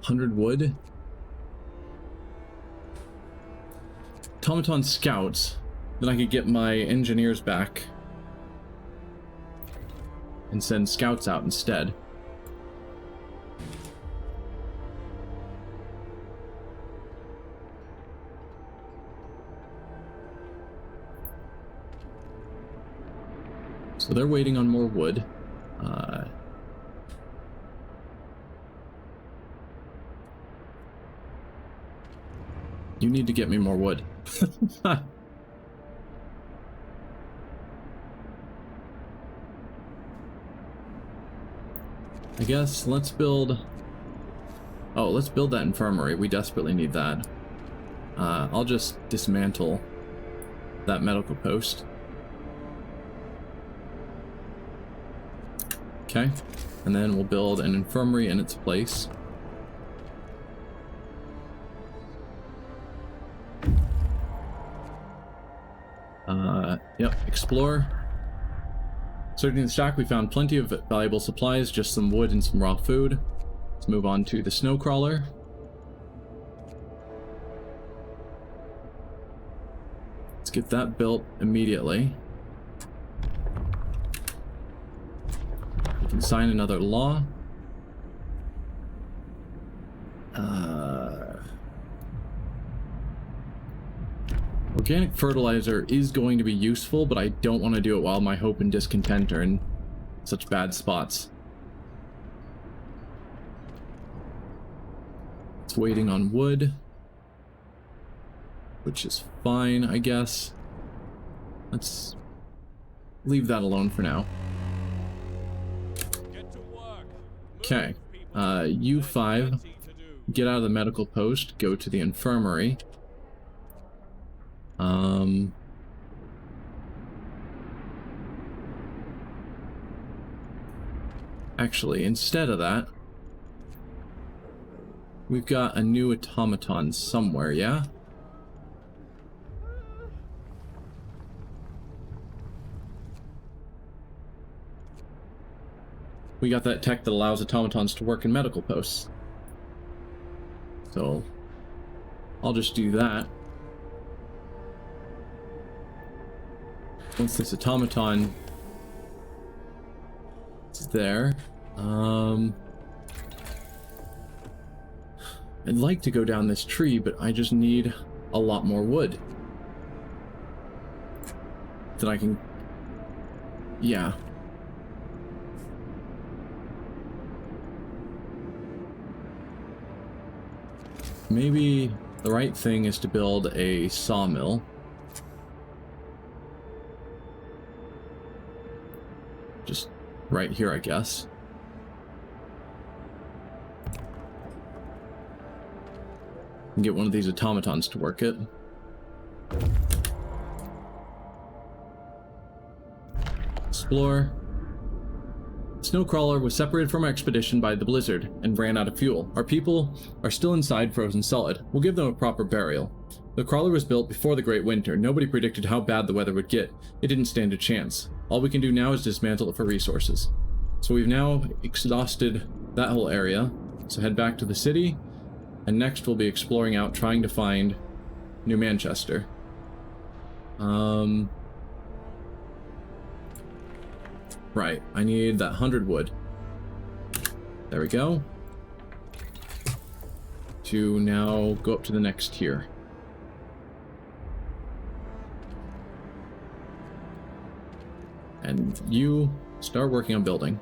100 wood. Automaton scouts. Then I could get my engineers back and send scouts out instead. So they're waiting on more wood. You need to get me more wood. I guess let's build Oh, let's build that infirmary. We desperately need that. I'll just dismantle that medical post. Okay, and then we'll build an infirmary in its place. Yep, explore. Searching the stock, we found plenty of valuable supplies, just some wood and some raw food. Let's move on to the snow crawler. Let's get that built immediately. We can sign another law. Organic fertilizer is going to be useful, but I don't want to do it while my hope and discontent are in such bad spots. It's waiting on wood, which is fine, I guess. Let's leave that alone for now. Get to work. Okay, you 5, get out of the medical post, go to the infirmary. Actually, instead of that, we've got a new automaton somewhere, yeah? We got that tech that allows automatons to work in medical posts. So, I'll just do that. Once this automaton is there, I'd like to go down this tree, but I just need a lot more wood. That I can... Yeah. Maybe the right thing is to build a sawmill. Just right here, I guess. And get one of these automatons to work it. Explore. Snowcrawler was separated from our expedition by the blizzard and ran out of fuel. Our people are still inside, frozen solid. We'll give them a proper burial. The crawler was built before the Great Winter. Nobody predicted how bad the weather would get. It didn't stand a chance. All we can do now is dismantle it for resources. So we've now exhausted that whole area. So head back to the city, and next we'll be exploring out, trying to find New Manchester. Right, I need that 100 wood. There we go. To now go up to the next tier. And you start working on building.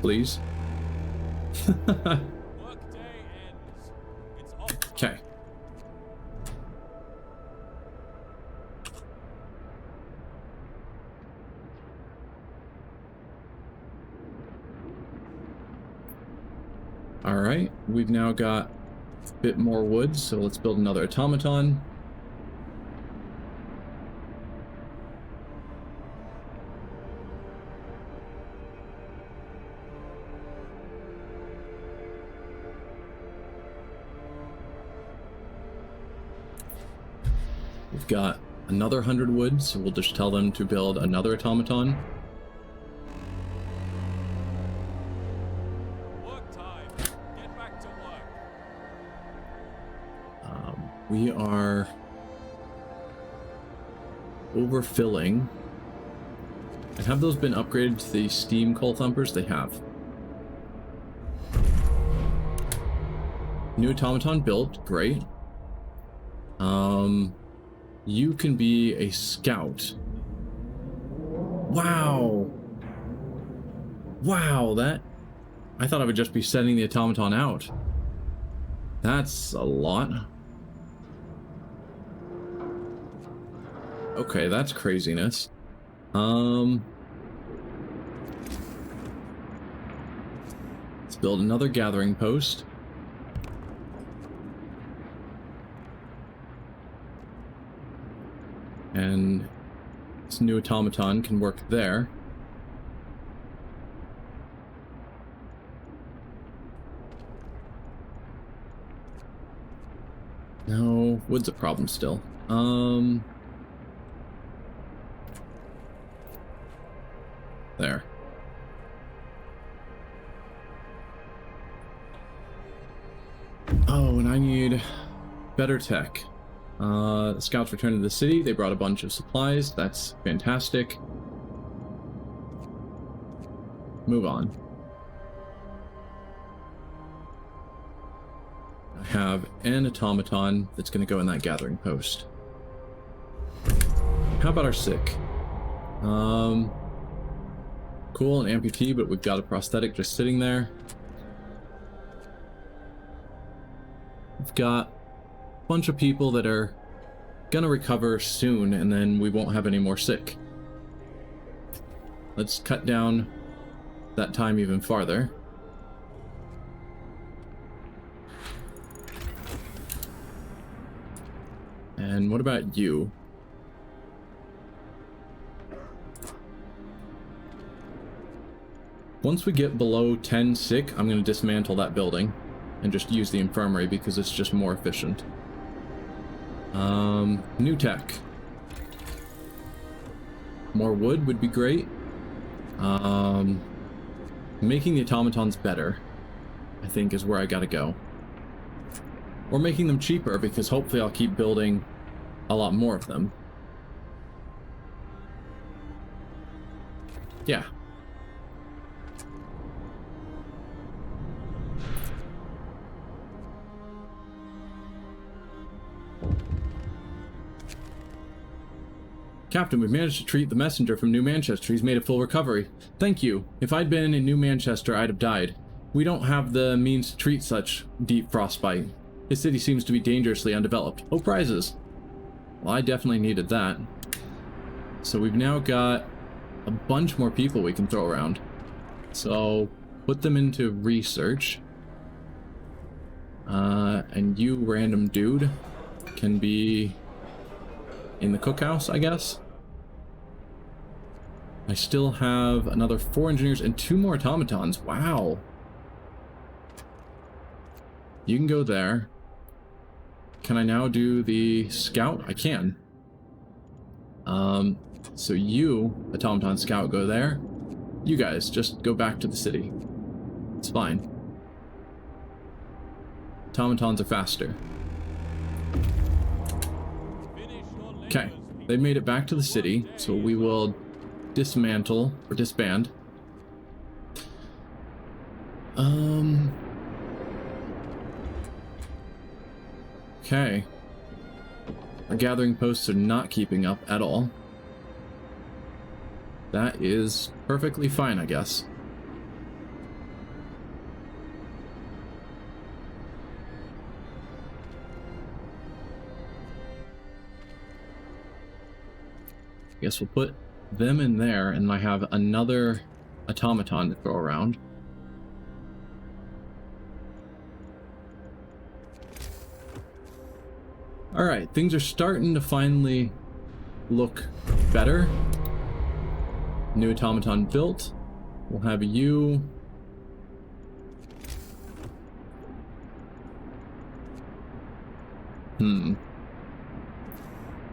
Please. Work day ends. It's off. Okay. Alright, we've now got a bit more wood, so let's build another automaton. We've got another 100 wood, so we'll just tell them to build another automaton. We are overfilling. And have those been upgraded to the steam coal thumpers? They have. New automaton built, great. You can be a scout. Wow. Wow, that... I thought I would just be sending the automaton out. That's a lot. Okay, that's craziness. build another gathering post. And this new automaton can work there. No, wood's a problem still. There. Oh, and I need better tech. The scouts returned to the city. They brought a bunch of supplies. That's fantastic. Move on. I have an automaton that's going to go in that gathering post. How about our sick? Cool, an amputee, but we've got a prosthetic just sitting there. We've got a bunch of people that are gonna recover soon, and then we won't have any more sick. Let's cut down that time even farther. And what about you? Once we get below 10 sick, I'm going to dismantle that building and just use the infirmary because it's just more efficient. New tech. More wood would be great. Making the automatons better, I think, is where I gotta go. Or making them cheaper, because hopefully I'll keep building a lot more of them. Yeah. Captain, we've managed to treat the messenger from New Manchester. He's made a full recovery. Thank you. If I'd been in New Manchester, I'd have died. We don't have the means to treat such deep frostbite. His city seems to be dangerously undeveloped. Oh, prizes. Well, I definitely needed that. So we've now got a bunch more people we can throw around. So put them into research. And you, random dude, can be in the cookhouse, I guess. I still have another 4 engineers and 2 more automatons. Wow. You can go there. Can I now do the scout? I can. So you, automaton scout, go there. You guys, just go back to the city. It's fine. Automatons are faster. Okay, they made it back to the city, so we will dismantle or disband. Okay. Our gathering posts are not keeping up at all. That is perfectly fine, I guess. Guess we'll put them in there, and I have another automaton to throw around. Alright, things are starting to finally look better. New automaton built. We'll have you...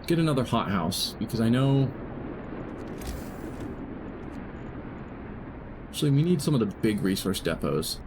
Get another hothouse, because I know... Actually, we need some of the big resource depots.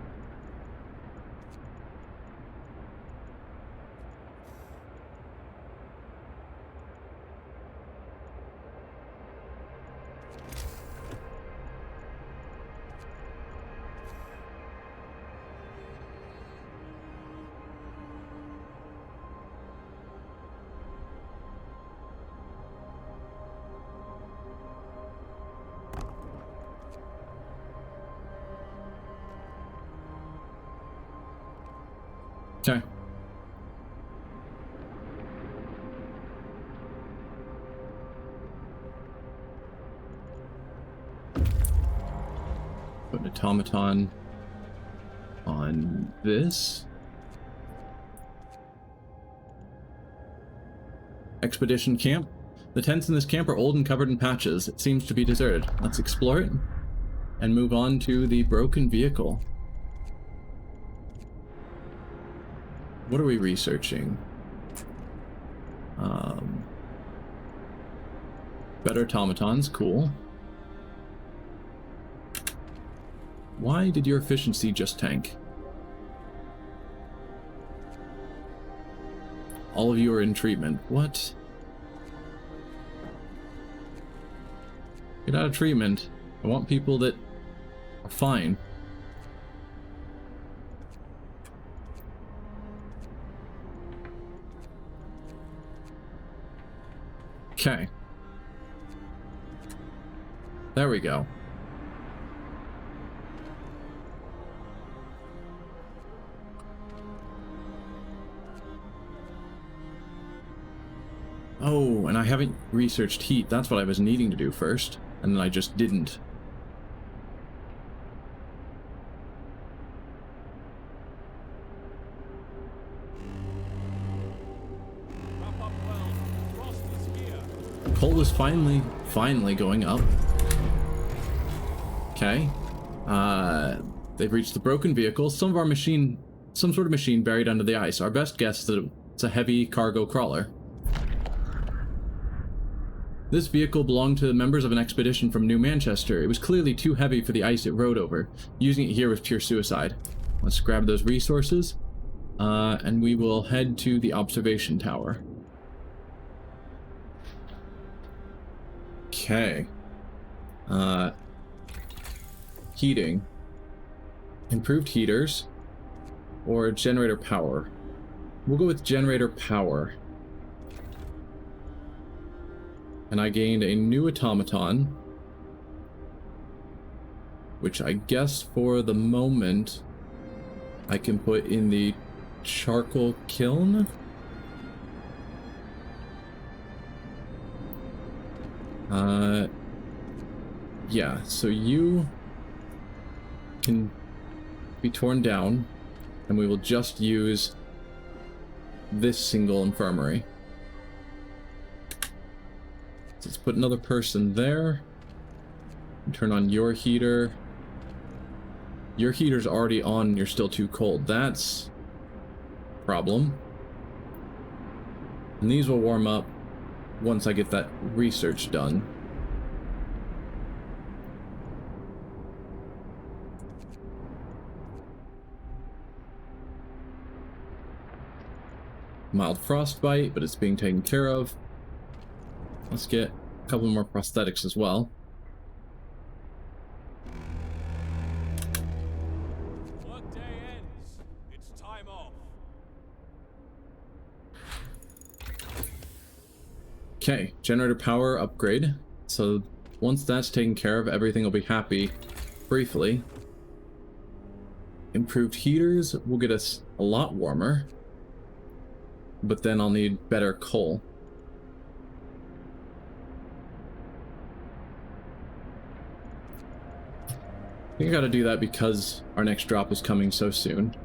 Okay. Put an automaton on this. Expedition camp. The tents in this camp are old and covered in patches. It seems to be deserted. Let's explore it and move on to the broken vehicle. What are we researching? Better automatons, cool. Why did your efficiency just tank? All of you are in treatment. What? Get out of treatment. I want people that are fine. Okay. There we go. Oh, and I haven't researched heat. That's what I was needing to do first, and then I just didn't. Wrap up well. Frost is here. Coal is finally going up. Okay. They've reached the broken vehicle. Some sort of machine buried under the ice. Our best guess is that it's a heavy cargo crawler. This vehicle belonged to the members of an expedition from New Manchester. It was clearly too heavy for the ice it rode over. Using it here was pure suicide. Let's grab those resources, and we will head to the observation tower. Okay. Heating. Improved heaters or generator power. We'll go with generator power. And I gained a new automaton, which I guess for the moment I can put in the charcoal kiln. Yeah, so you can be torn down, and we will just use this single infirmary. So let's put another person there. And turn on your heater. Your heater's already on and you're still too cold. That's a problem. And these will warm up once I get that research done. Mild frostbite, but it's being taken care of. Let's get a couple more prosthetics as well. Workday ends. It's time off. Okay, generator power upgrade. So once that's taken care of, everything will be happy briefly. Improved heaters will get us a lot warmer, but then I'll need better coal. I think I gotta do that because our next drop is coming so soon.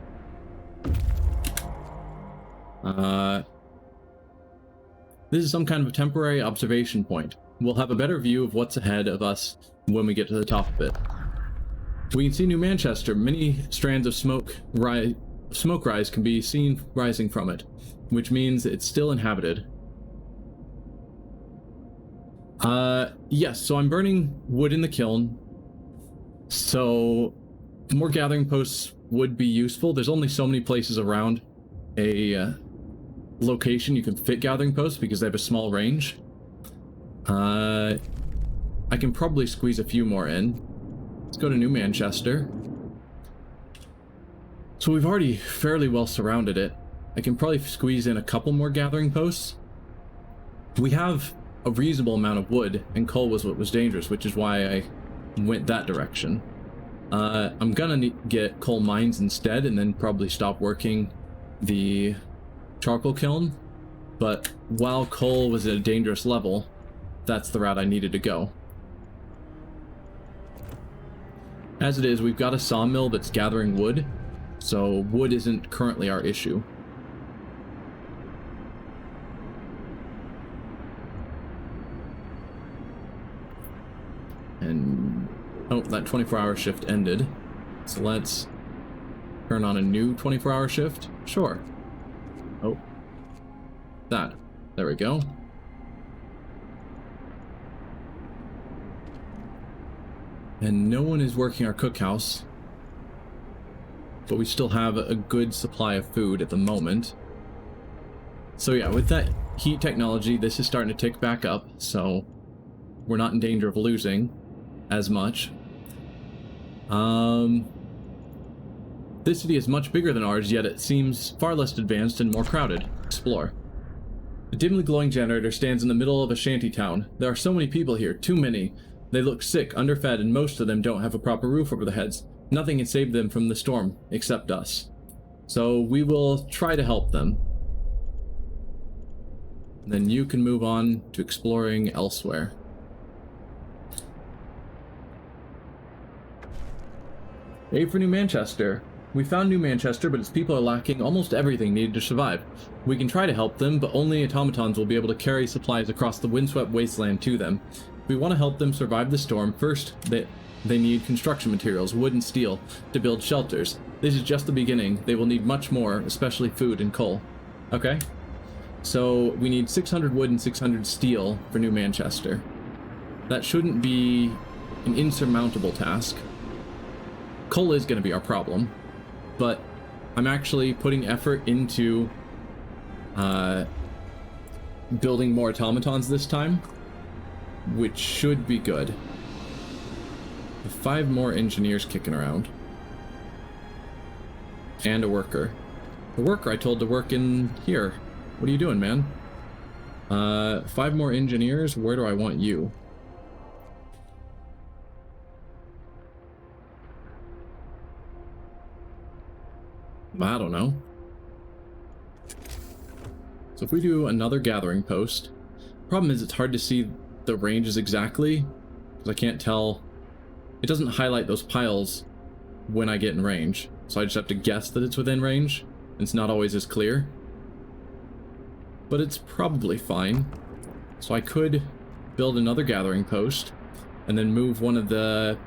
This is some kind of a temporary observation point. We'll have a better view of what's ahead of us when we get to the top of it. We can see New Manchester. Many strands of smoke rise can be seen rising from it, which means it's still inhabited. Yes, so I'm burning wood in the kiln. So more gathering posts would be useful. There's only so many places around a location you can fit gathering posts because they have a small range. I can probably squeeze a few more in. Let's go to New Manchester. So we've already fairly well surrounded it. I can probably squeeze in a couple more gathering posts. We have a reasonable amount of wood, and coal was what was dangerous, which is why I went that direction. I'm gonna get coal mines instead, and then probably stop working the charcoal kiln. But while coal was at a dangerous level, that's the route I needed to go. As it is, we've got a sawmill that's gathering wood, So wood isn't currently our issue. And oh, that 24-hour shift ended. So let's turn on a new 24-hour shift. Sure. Oh. That. There we go. And no one is working our cookhouse. But we still have a good supply of food at the moment. So yeah, with that heat technology, this is starting to tick back up, so we're not in danger of losing as much. This city is much bigger than ours, yet it seems far less advanced and more crowded. Explore. A dimly glowing generator stands in the middle of a shanty town. There are so many people here, too many. They look sick, underfed, and most of them don't have a proper roof over their heads. Nothing can save them from the storm, except us. So we will try to help them. Then you can move on to exploring elsewhere. A for New Manchester. We found New Manchester, but its people are lacking almost everything needed to survive. We can try to help them, but only automatons will be able to carry supplies across the windswept wasteland to them. If we want to help them survive the storm, first they need construction materials, wood and steel, to build shelters. This is just the beginning. They will need much more, especially food and coal. Okay. So we need 600 wood and 600 steel for New Manchester. That shouldn't be an insurmountable task. Coal is going to be our problem, but I'm actually putting effort into building more automatons this time, which should be good. 5 more engineers kicking around. And a worker. The worker I told to work in here. What are you doing, man? 5 more engineers. Where do I want you? I don't know. So if we do another gathering post, problem is it's hard to see the ranges exactly, because I can't tell. It doesn't highlight those piles when I get in range, so I just have to guess that it's within range. It's not always as clear, but it's probably fine. So I could build another gathering post and then move one of the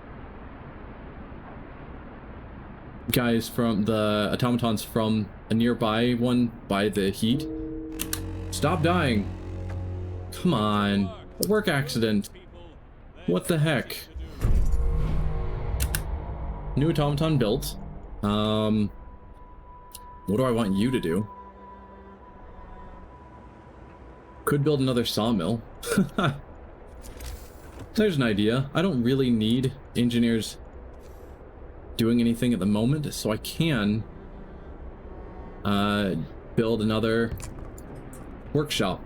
guys from the automatons from a nearby one by the heat. Stop dying. Come on. A work accident. What the heck? New automaton built. What do I want you to do? Could build another sawmill. There's an idea. I don't really need engineers doing anything at the moment, so I can build another workshop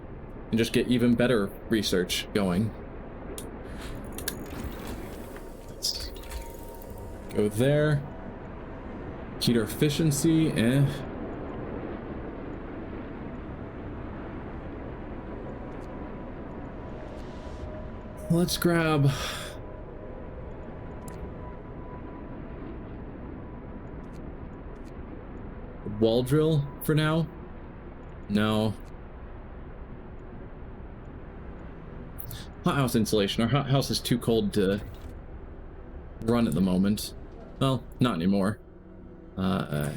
and just get even better research going. Let's go there. Heater efficiency, Let's grab wall drill for now. No. Hothouse insulation. Our hothouse is too cold to run at the moment. Well, not anymore. I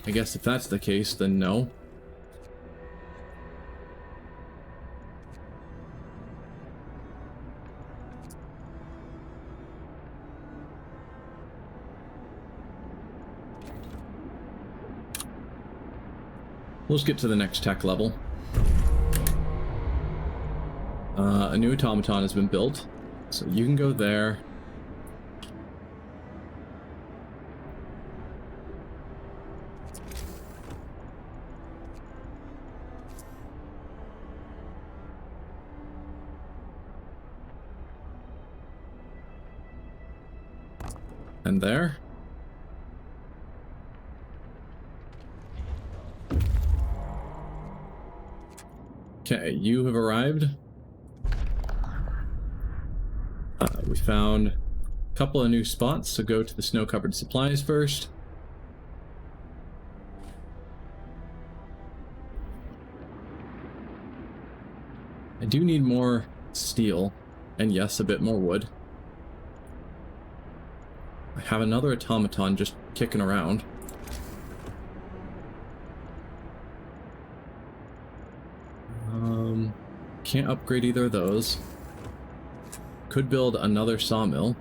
guess if that's the case, then no. Let's get to the next tech level. A new automaton has been built, so you can go there. And there. Okay, you have arrived. We found a couple of new spots, so go to the snow-covered supplies first. I do need more steel, and yes, a bit more wood. I have another automaton just kicking around. Can't upgrade either of those. Could build another sawmill.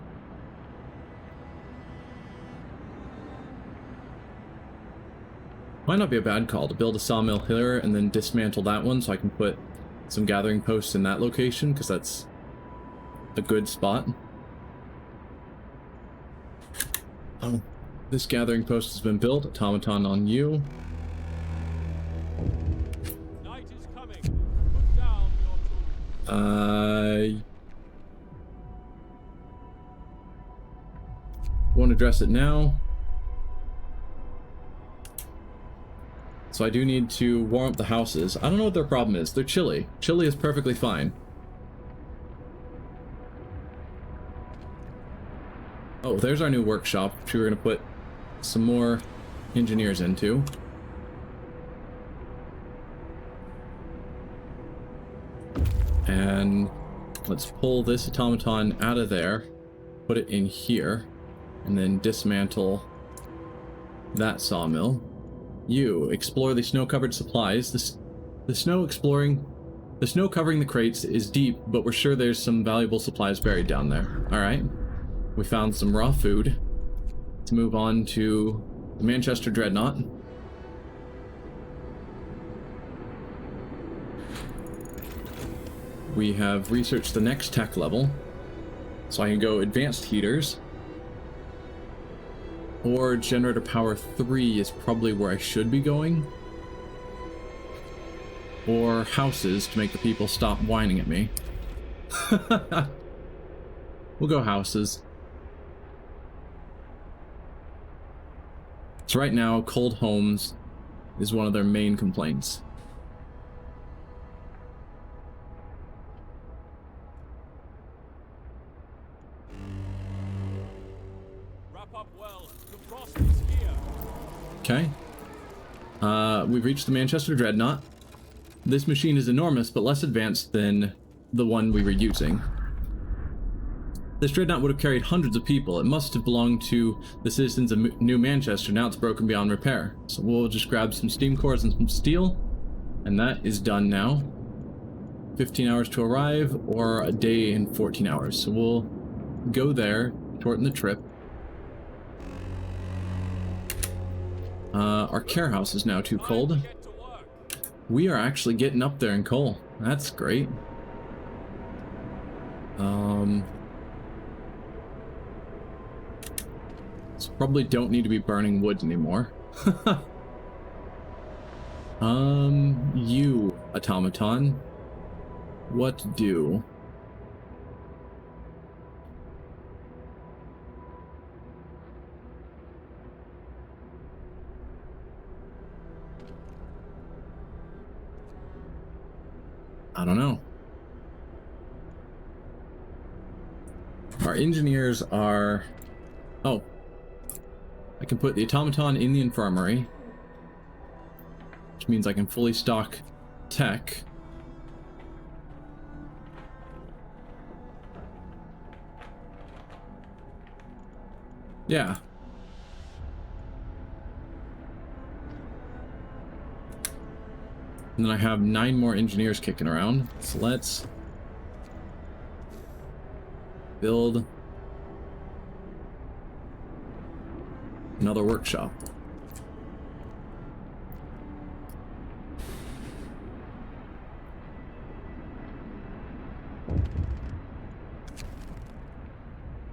Might not be a bad call to build a sawmill here and then dismantle that one so I can put some gathering posts in that location, because that's a good spot. Oh, this gathering post has been built. Automaton on you. Night is coming. Put down your tools. Won't address it now. So I do need to warm up the houses. I don't know what their problem is. They're chilly. Chilly is perfectly fine. Oh, there's our new workshop, which we're going to put some more engineers into. And let's pull this automaton out of there, put it in here, and then dismantle that sawmill. You explore the snow-covered supplies. The snow covering the crates is deep, but we're sure there's some valuable supplies buried down there. All right, we found some raw food. Let's move on to the Manchester Dreadnought. We have researched the next tech level, so I can go advanced heaters. Or generator power 3 is probably where I should be going. Or houses to make the people stop whining at me. We'll go houses. So right now, cold homes is one of their main complaints. Okay. We've reached the Manchester Dreadnought. This machine is enormous, but less advanced than the one we were using. This Dreadnought would have carried hundreds of people. It must have belonged to the citizens of New Manchester. Now it's broken beyond repair. So we'll just grab some steam cores and some steel, and that is done now. 15 hours to arrive, or a day and 14 hours. So we'll go there, shorten the trip. Our care house is now too cold. We are actually getting up there in coal. That's great. So probably don't need to be burning wood anymore. You, automaton. What do? I don't know. Our engineers are... Oh. I can put the automaton in the infirmary, which means I can fully stock tech. Yeah. And then I have 9 more engineers kicking around. So let's build another workshop.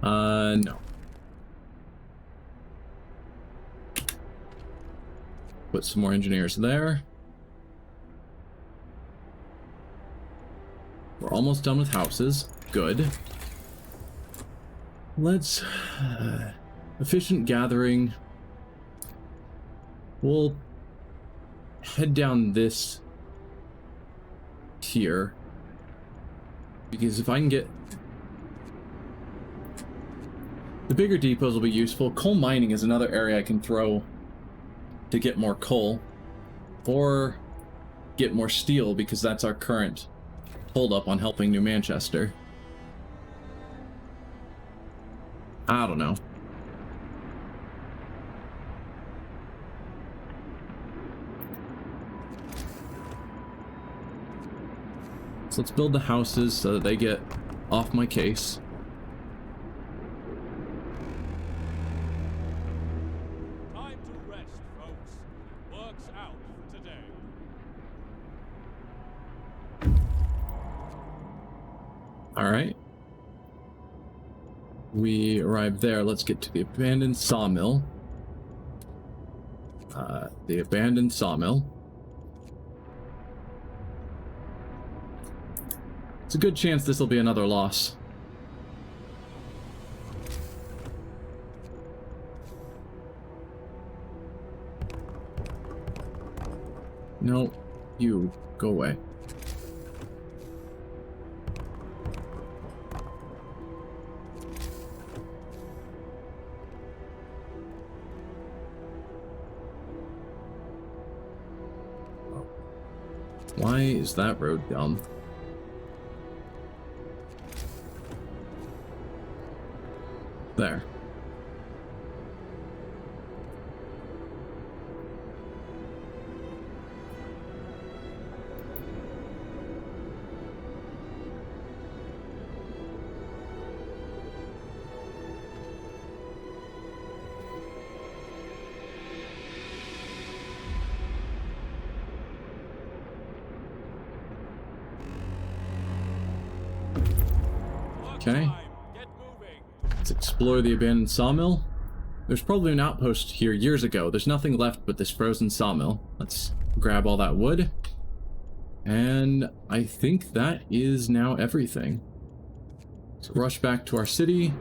No. Put some more engineers there. We're almost done with houses. Good. Let's... efficient gathering. We'll head down this here. Because if I can get... The bigger depots will be useful. Coal mining is another area I can throw to get more coal. Or get more steel, because that's our current hold up on helping New Manchester. I don't know. So let's build the houses so that they get off my case. Time to rest, folks. Work's out for today. All right. We arrived there. Let's get to the abandoned sawmill. The abandoned sawmill. It's a good chance this will be another loss. No, you go away. Why is that road dumb? There. Okay. Get moving. Let's explore the abandoned sawmill. There's probably an outpost here years ago. There's nothing left but this frozen sawmill. Let's grab all that wood. And I think that is now everything. So rush back to our city.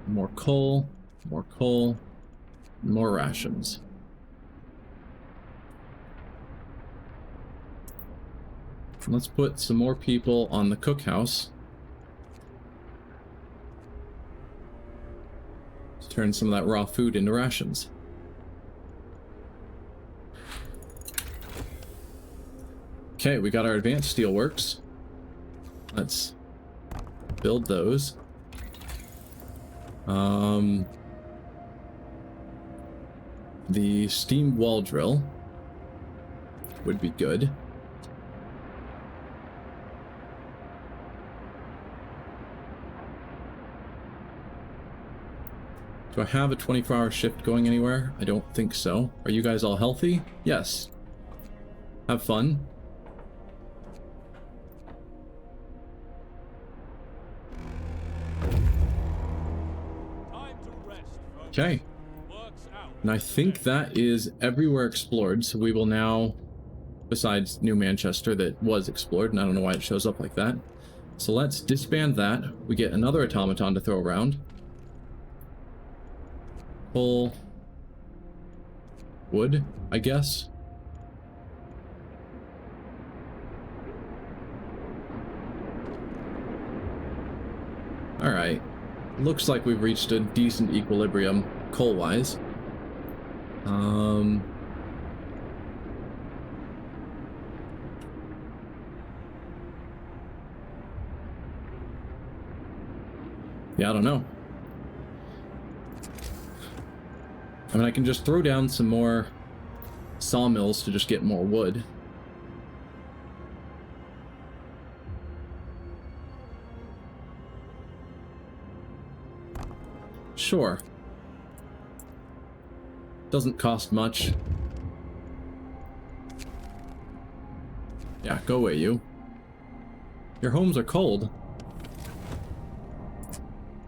More coal, more rations. Let's put some more people on the cookhouse. Let's turn some of that raw food into rations. Okay, we got our advanced steelworks. Let's build those. The steam wall drill would be good. Do I have a 24-hour shift going anywhere? I don't think so. Are you guys all healthy? Yes. Have fun. Time to rest, folks. Okay. Work's out. And I think that is everywhere explored, so we will now, besides New Manchester that was explored, and I don't know why it shows up like that. So let's disband that. We get another automaton to throw around. Pull wood, I guess. Alright. Looks like we've reached a decent equilibrium coal-wise. Yeah, I don't know. I mean, I can just throw down some more sawmills to just get more wood. Sure. Doesn't cost much. Yeah, go away, you. Your homes are cold.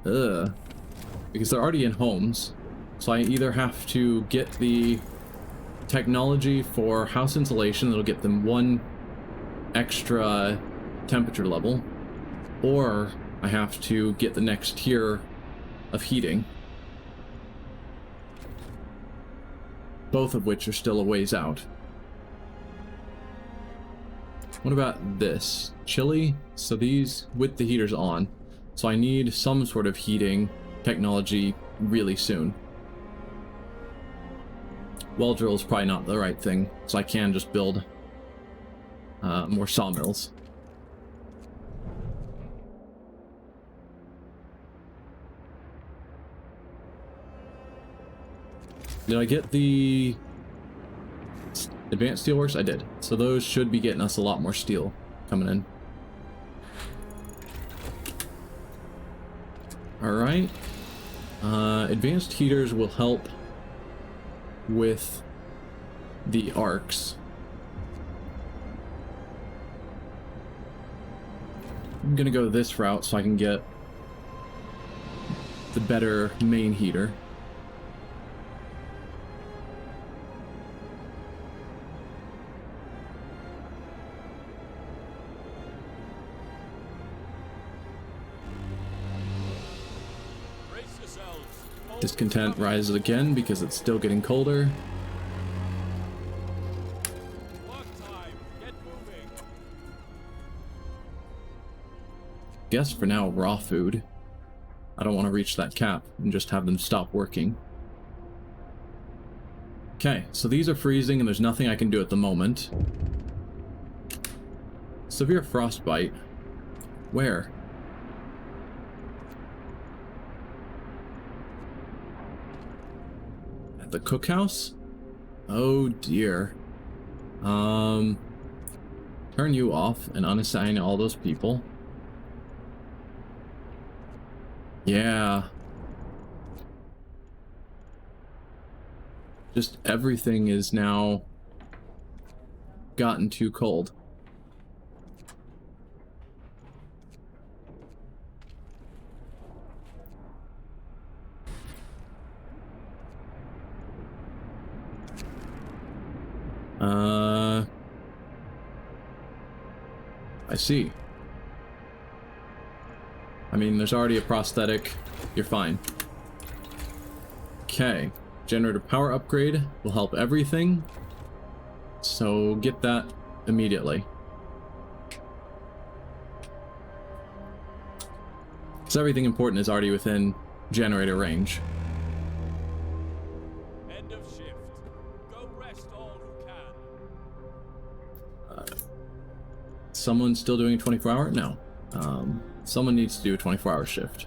Ugh. Because they're already in homes. So I either have to get the technology for house insulation that'll get them one extra temperature level, or I have to get the next tier of heating. Both of which are still a ways out. What about this? Chilly? So these with the heaters on. So I need some sort of heating technology really soon. Wall drill is probably not the right thing, so I can just build more sawmills. Did I get the advanced steelworks? I did. So those should be getting us a lot more steel coming in. Alright. Advanced heaters will help with the arcs. I'm gonna go this route so I can get the better main heater. Discontent rises again because it's still getting colder. Guess for now, raw food. I don't want to reach that cap and just have them stop working. Okay, so these are freezing and there's nothing I can do at the moment. Severe frostbite. Where? The cookhouse? Oh dear. Turn you off and unassign all those people. Yeah. Just everything is now gotten too cold. I see. I mean, there's already a prosthetic. You're fine. Okay. Generator power upgrade will help everything. So get that immediately. Because everything important is already within generator range. End of shift. Go rest all who can. Someone's still doing a 24-hour? No. Someone needs to do a 24-hour shift.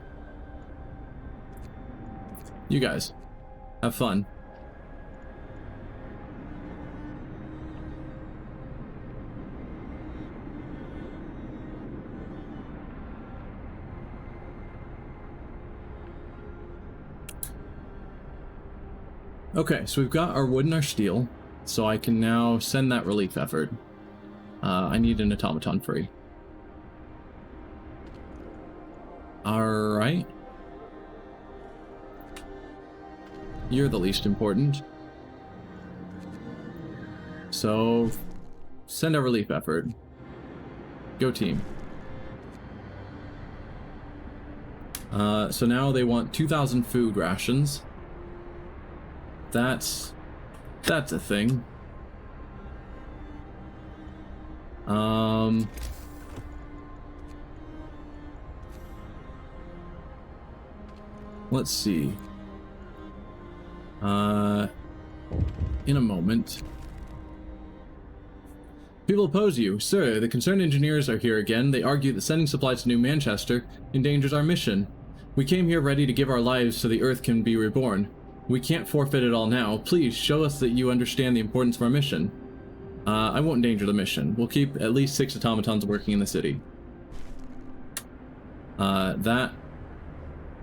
You guys, have fun. Okay, so we've got our wood and our steel, so I can now send that relief effort. I need an automaton free. Alright. You're the least important. So, send a relief effort. Go team. So now they want 2,000 food rations. That's a thing. Let's see. In a moment. People oppose you. Sir, the concerned engineers are here again. They argue that sending supplies to New Manchester endangers our mission. We came here ready to give our lives so the Earth can be reborn. We can't forfeit it all now. Please, show us that you understand the importance of our mission. I won't endanger the mission. We'll keep at least 6 automatons working in the city. That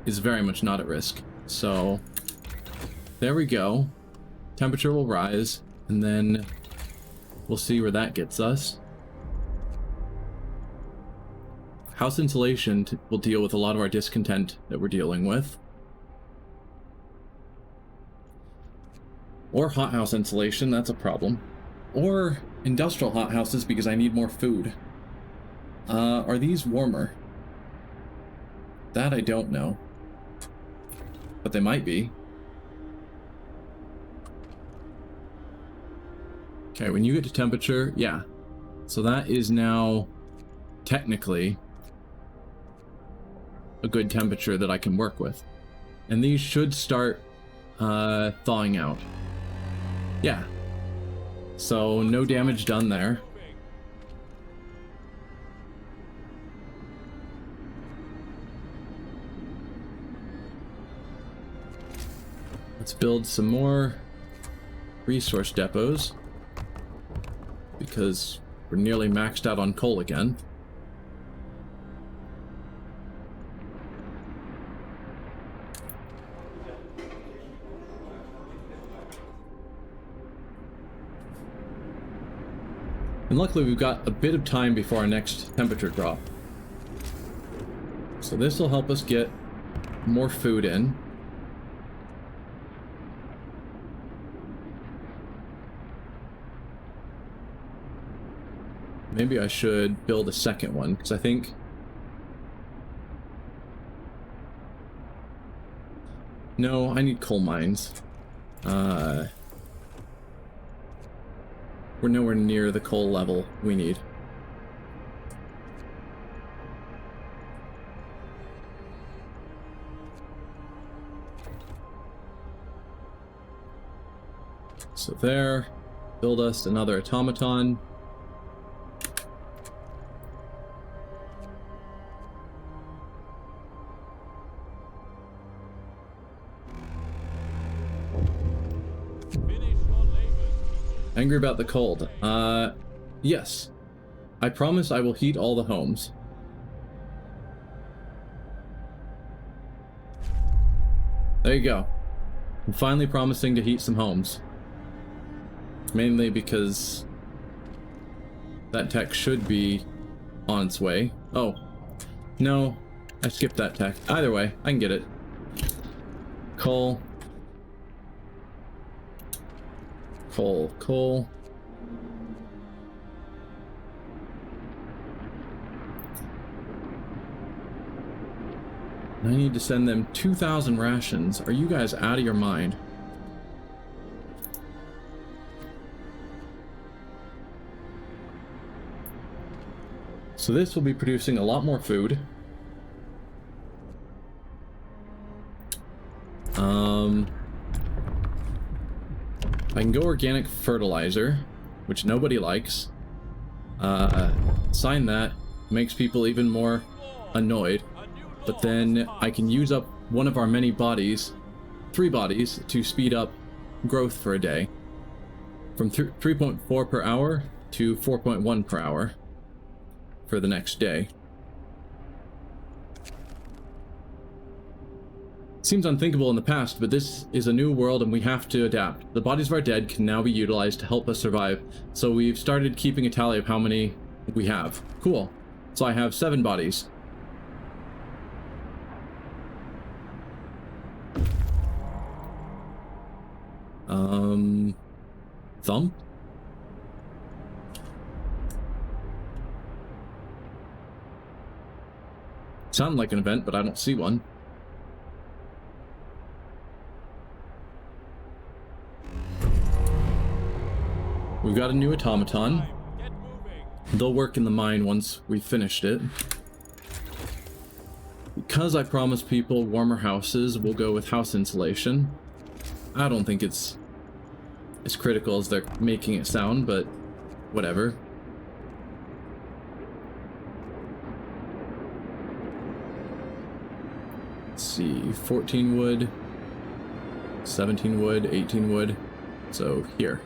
is very much not at risk. So, there we go. Temperature will rise, and then we'll see where that gets us. House insulation will deal with a lot of our discontent that we're dealing with. Or hothouse insulation, that's a problem. Or industrial hothouses because I need more food. Are these warmer? That I don't know. But they might be. Okay, when you get to temperature, yeah. So that is now technically a good temperature that I can work with. And these should start thawing out. Yeah. So no damage done there. Let's build some more resource depots, because we're nearly maxed out on coal again. And luckily we've got a bit of time before our next temperature drop. So this will help us get more food in. Maybe I should build a second one, because I think... No, I need coal mines. We're nowhere near the coal level we need. So there, build us another automaton. Angry about the cold. Yes. I promise I will heat all the homes. There you go. I'm finally promising to heat some homes. Mainly because that tech should be on its way. Oh. No. I skipped that tech. Either way, I can get it. Coal. Coal. I need to send them 2,000 rations. Are you guys out of your mind? So this will be producing a lot more food. I can go organic fertilizer, which nobody likes. Sign that. Makes people even more annoyed. But then I can use up one of our many bodies, 3 bodies, to speed up growth for a day. From 3.4 per hour to 4.1 per hour for the next day. Seems unthinkable in the past, but this is a new world and we have to adapt. The bodies of our dead can now be utilized to help us survive, so we've started keeping a tally of how many we have. Cool. So I have 7 bodies. Thump? Sounded like an event, but I don't see one. We've got a new automaton. They'll work in the mine once we've finished it. Because I promised people warmer houses, we'll go with house insulation. I don't think it's as critical as they're making it sound, but whatever. Let's see, 14 wood, 17 wood, 18 wood, so here.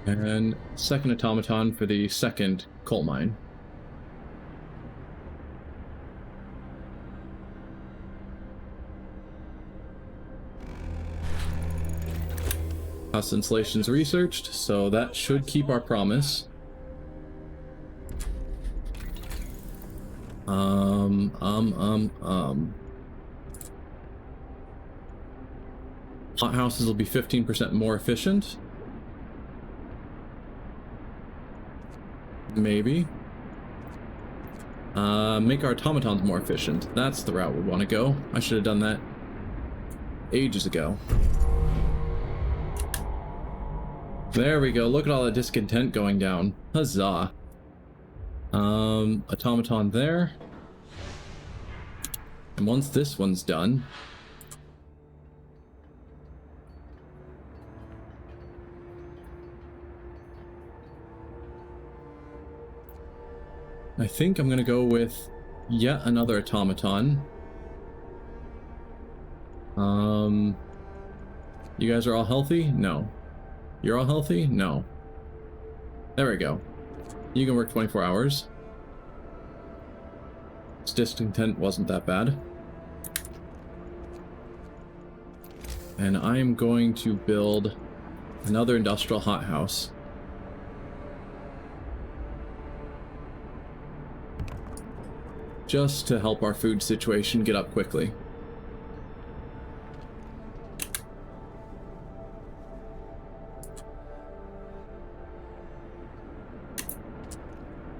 And second automaton for the second coal mine. House insulation's researched, so that should keep our promise. Hot houses will be 15% more efficient. Maybe. Make our automatons more efficient. That's the route we want to go. I should have done that ages ago. There we go. Look at all that discontent going down. Huzzah. Automaton there. And once this one's done, I think I'm gonna go with yet another automaton. You guys are all healthy? No. You're all healthy? No. There we go. You can work 24 hours. This discontent wasn't that bad. And I am going to build another industrial hothouse. Just to help our food situation get up quickly.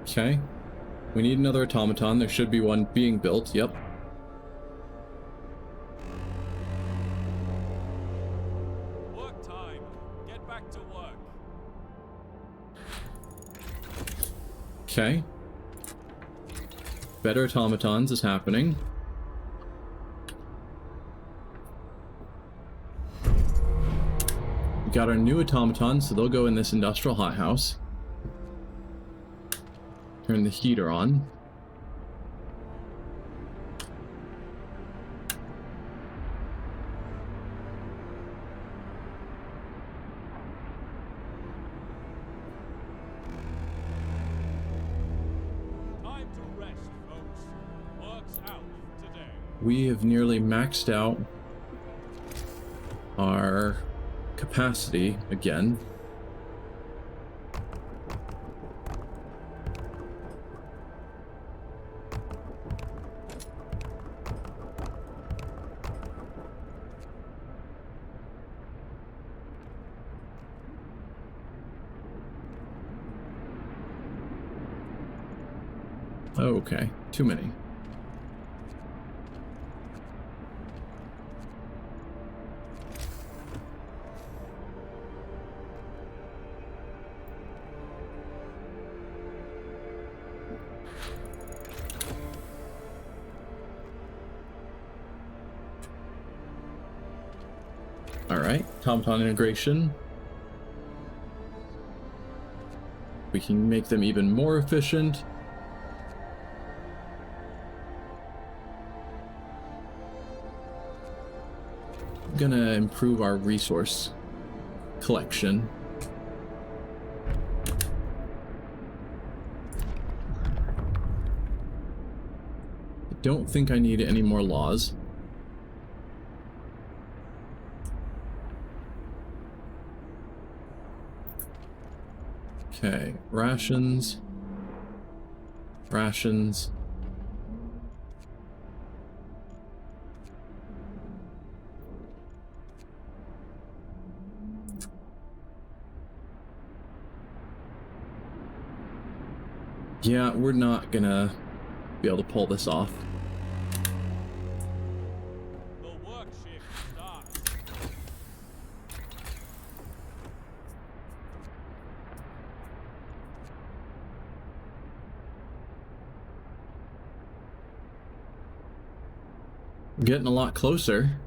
Okay. We need another automaton. There should be one being built. Yep. Work time. Get back to work. Okay. Better automatons is happening. We got our new automatons, so they'll go in this industrial hothouse. Turn the heater on. Time to rest, folks. Work's out today. We have nearly maxed out our capacity again. Okay, too many. Alright, automaton integration. We can make them even more efficient. Gonna improve our resource collection. I don't think I need any more laws. Okay, rations. Rations. Yeah, we're not gonna be able to pull this off. The work shift starts. Getting a lot closer.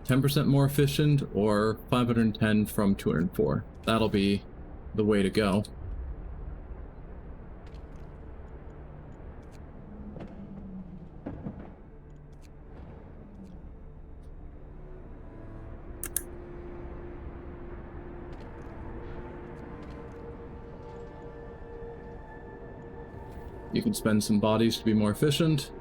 10% more efficient or 510 from 204. That'll be the way to go. You can spend some bodies to be more efficient.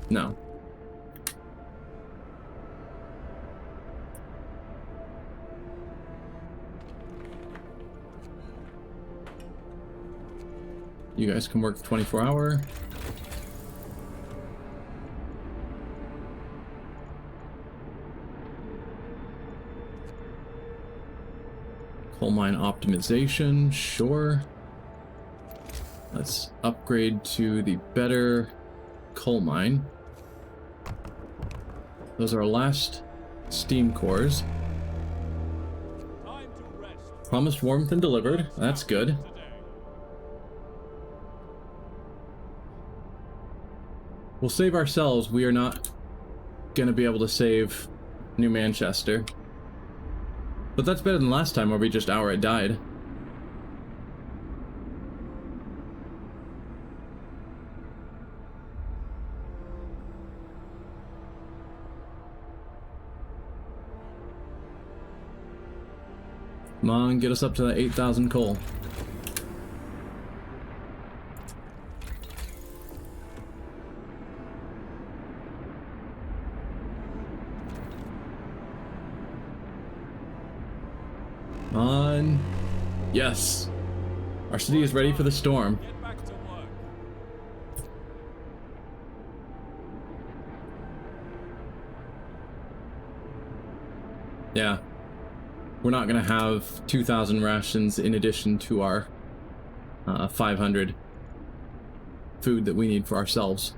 No. You guys can work 24-hour. Coal mine optimization, sure. Let's upgrade to the better coal mine. Those are our last steam cores. Time to rest. Promised warmth and delivered. That's good. Today. We'll save ourselves. We are not going to be able to save New Manchester. But that's better than last time where we just outright died. Come on, get us up to that 8,000 coal. Come on. Yes. Our city is ready for the storm. Get back to work. Yeah. We're not gonna have 2,000 rations in addition to our 500 food that we need for ourselves.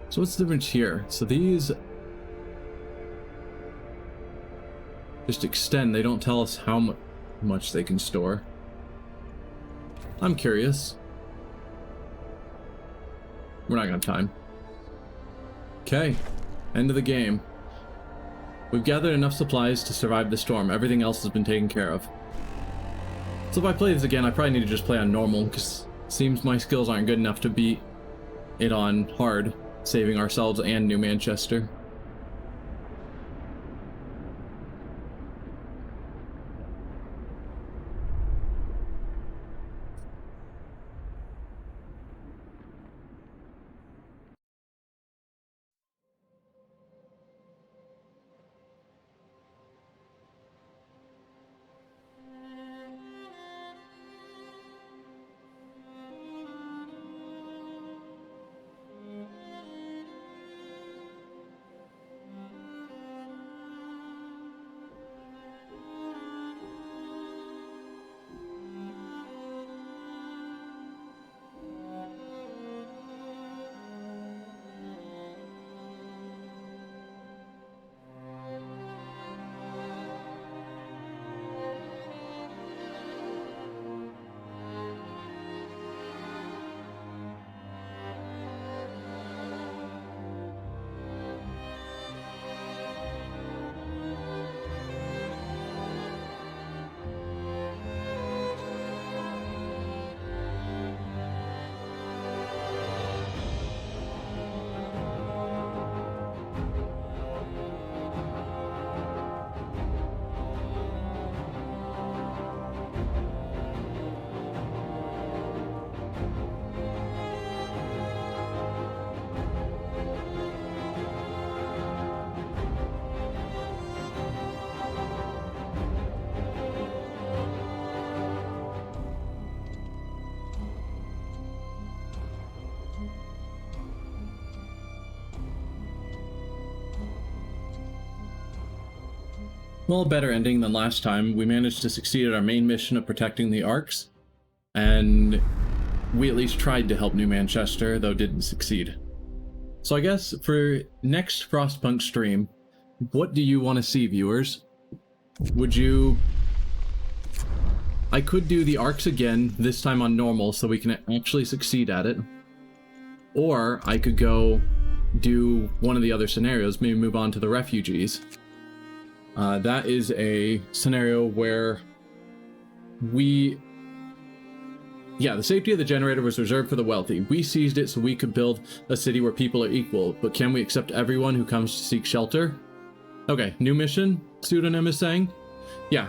So what's the difference here? So these just extend. They don't tell us how much they can store. I'm curious. We're not gonna have time. Okay, end of the game. We've gathered enough supplies to survive the storm. Everything else has been taken care of. So if I play this again, I probably need to just play on normal, because it seems my skills aren't good enough to beat it on hard, saving ourselves and New Manchester. Well, a better ending than last time. We managed to succeed at our main mission of protecting the Arks, and we at least tried to help New Manchester, though didn't succeed. So I guess for next Frostpunk stream, what do you want to see, viewers? Would you... I could do the Arks again, this time on normal, so we can actually succeed at it. Or I could go do one of the other scenarios, maybe move on to the refugees. That is a scenario where the safety of the generator was reserved for the wealthy. We seized it so we could build a city where people are equal, but can we accept everyone who comes to seek shelter? Okay, new mission, Pseudonym is saying? Yeah.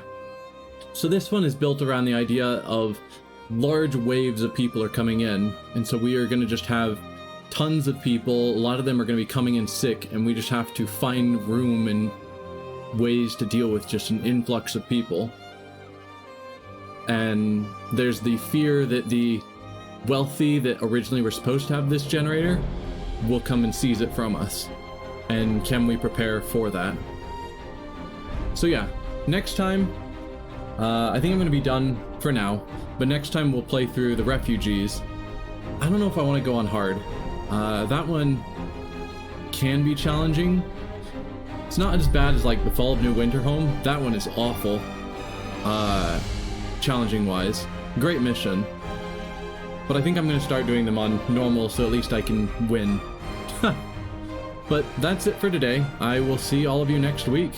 So this one is built around the idea of large waves of people are coming in, and so we are going to just have tons of people. A lot of them are going to be coming in sick, and we just have to find room and ways to deal with just an influx of people. And there's the fear that the wealthy that originally were supposed to have this generator will come and seize it from us. And can we prepare for that? So yeah, next time, I think I'm going to be done for now, but next time we'll play through the refugees. I don't know if I want to go on hard. That one can be challenging, It's not as bad as like the Fall of New Winterhome. That one is awful. Challenging wise. Great mission. But I think I'm going to start doing them on normal so at least I can win. But that's it for today. I will see all of you next week.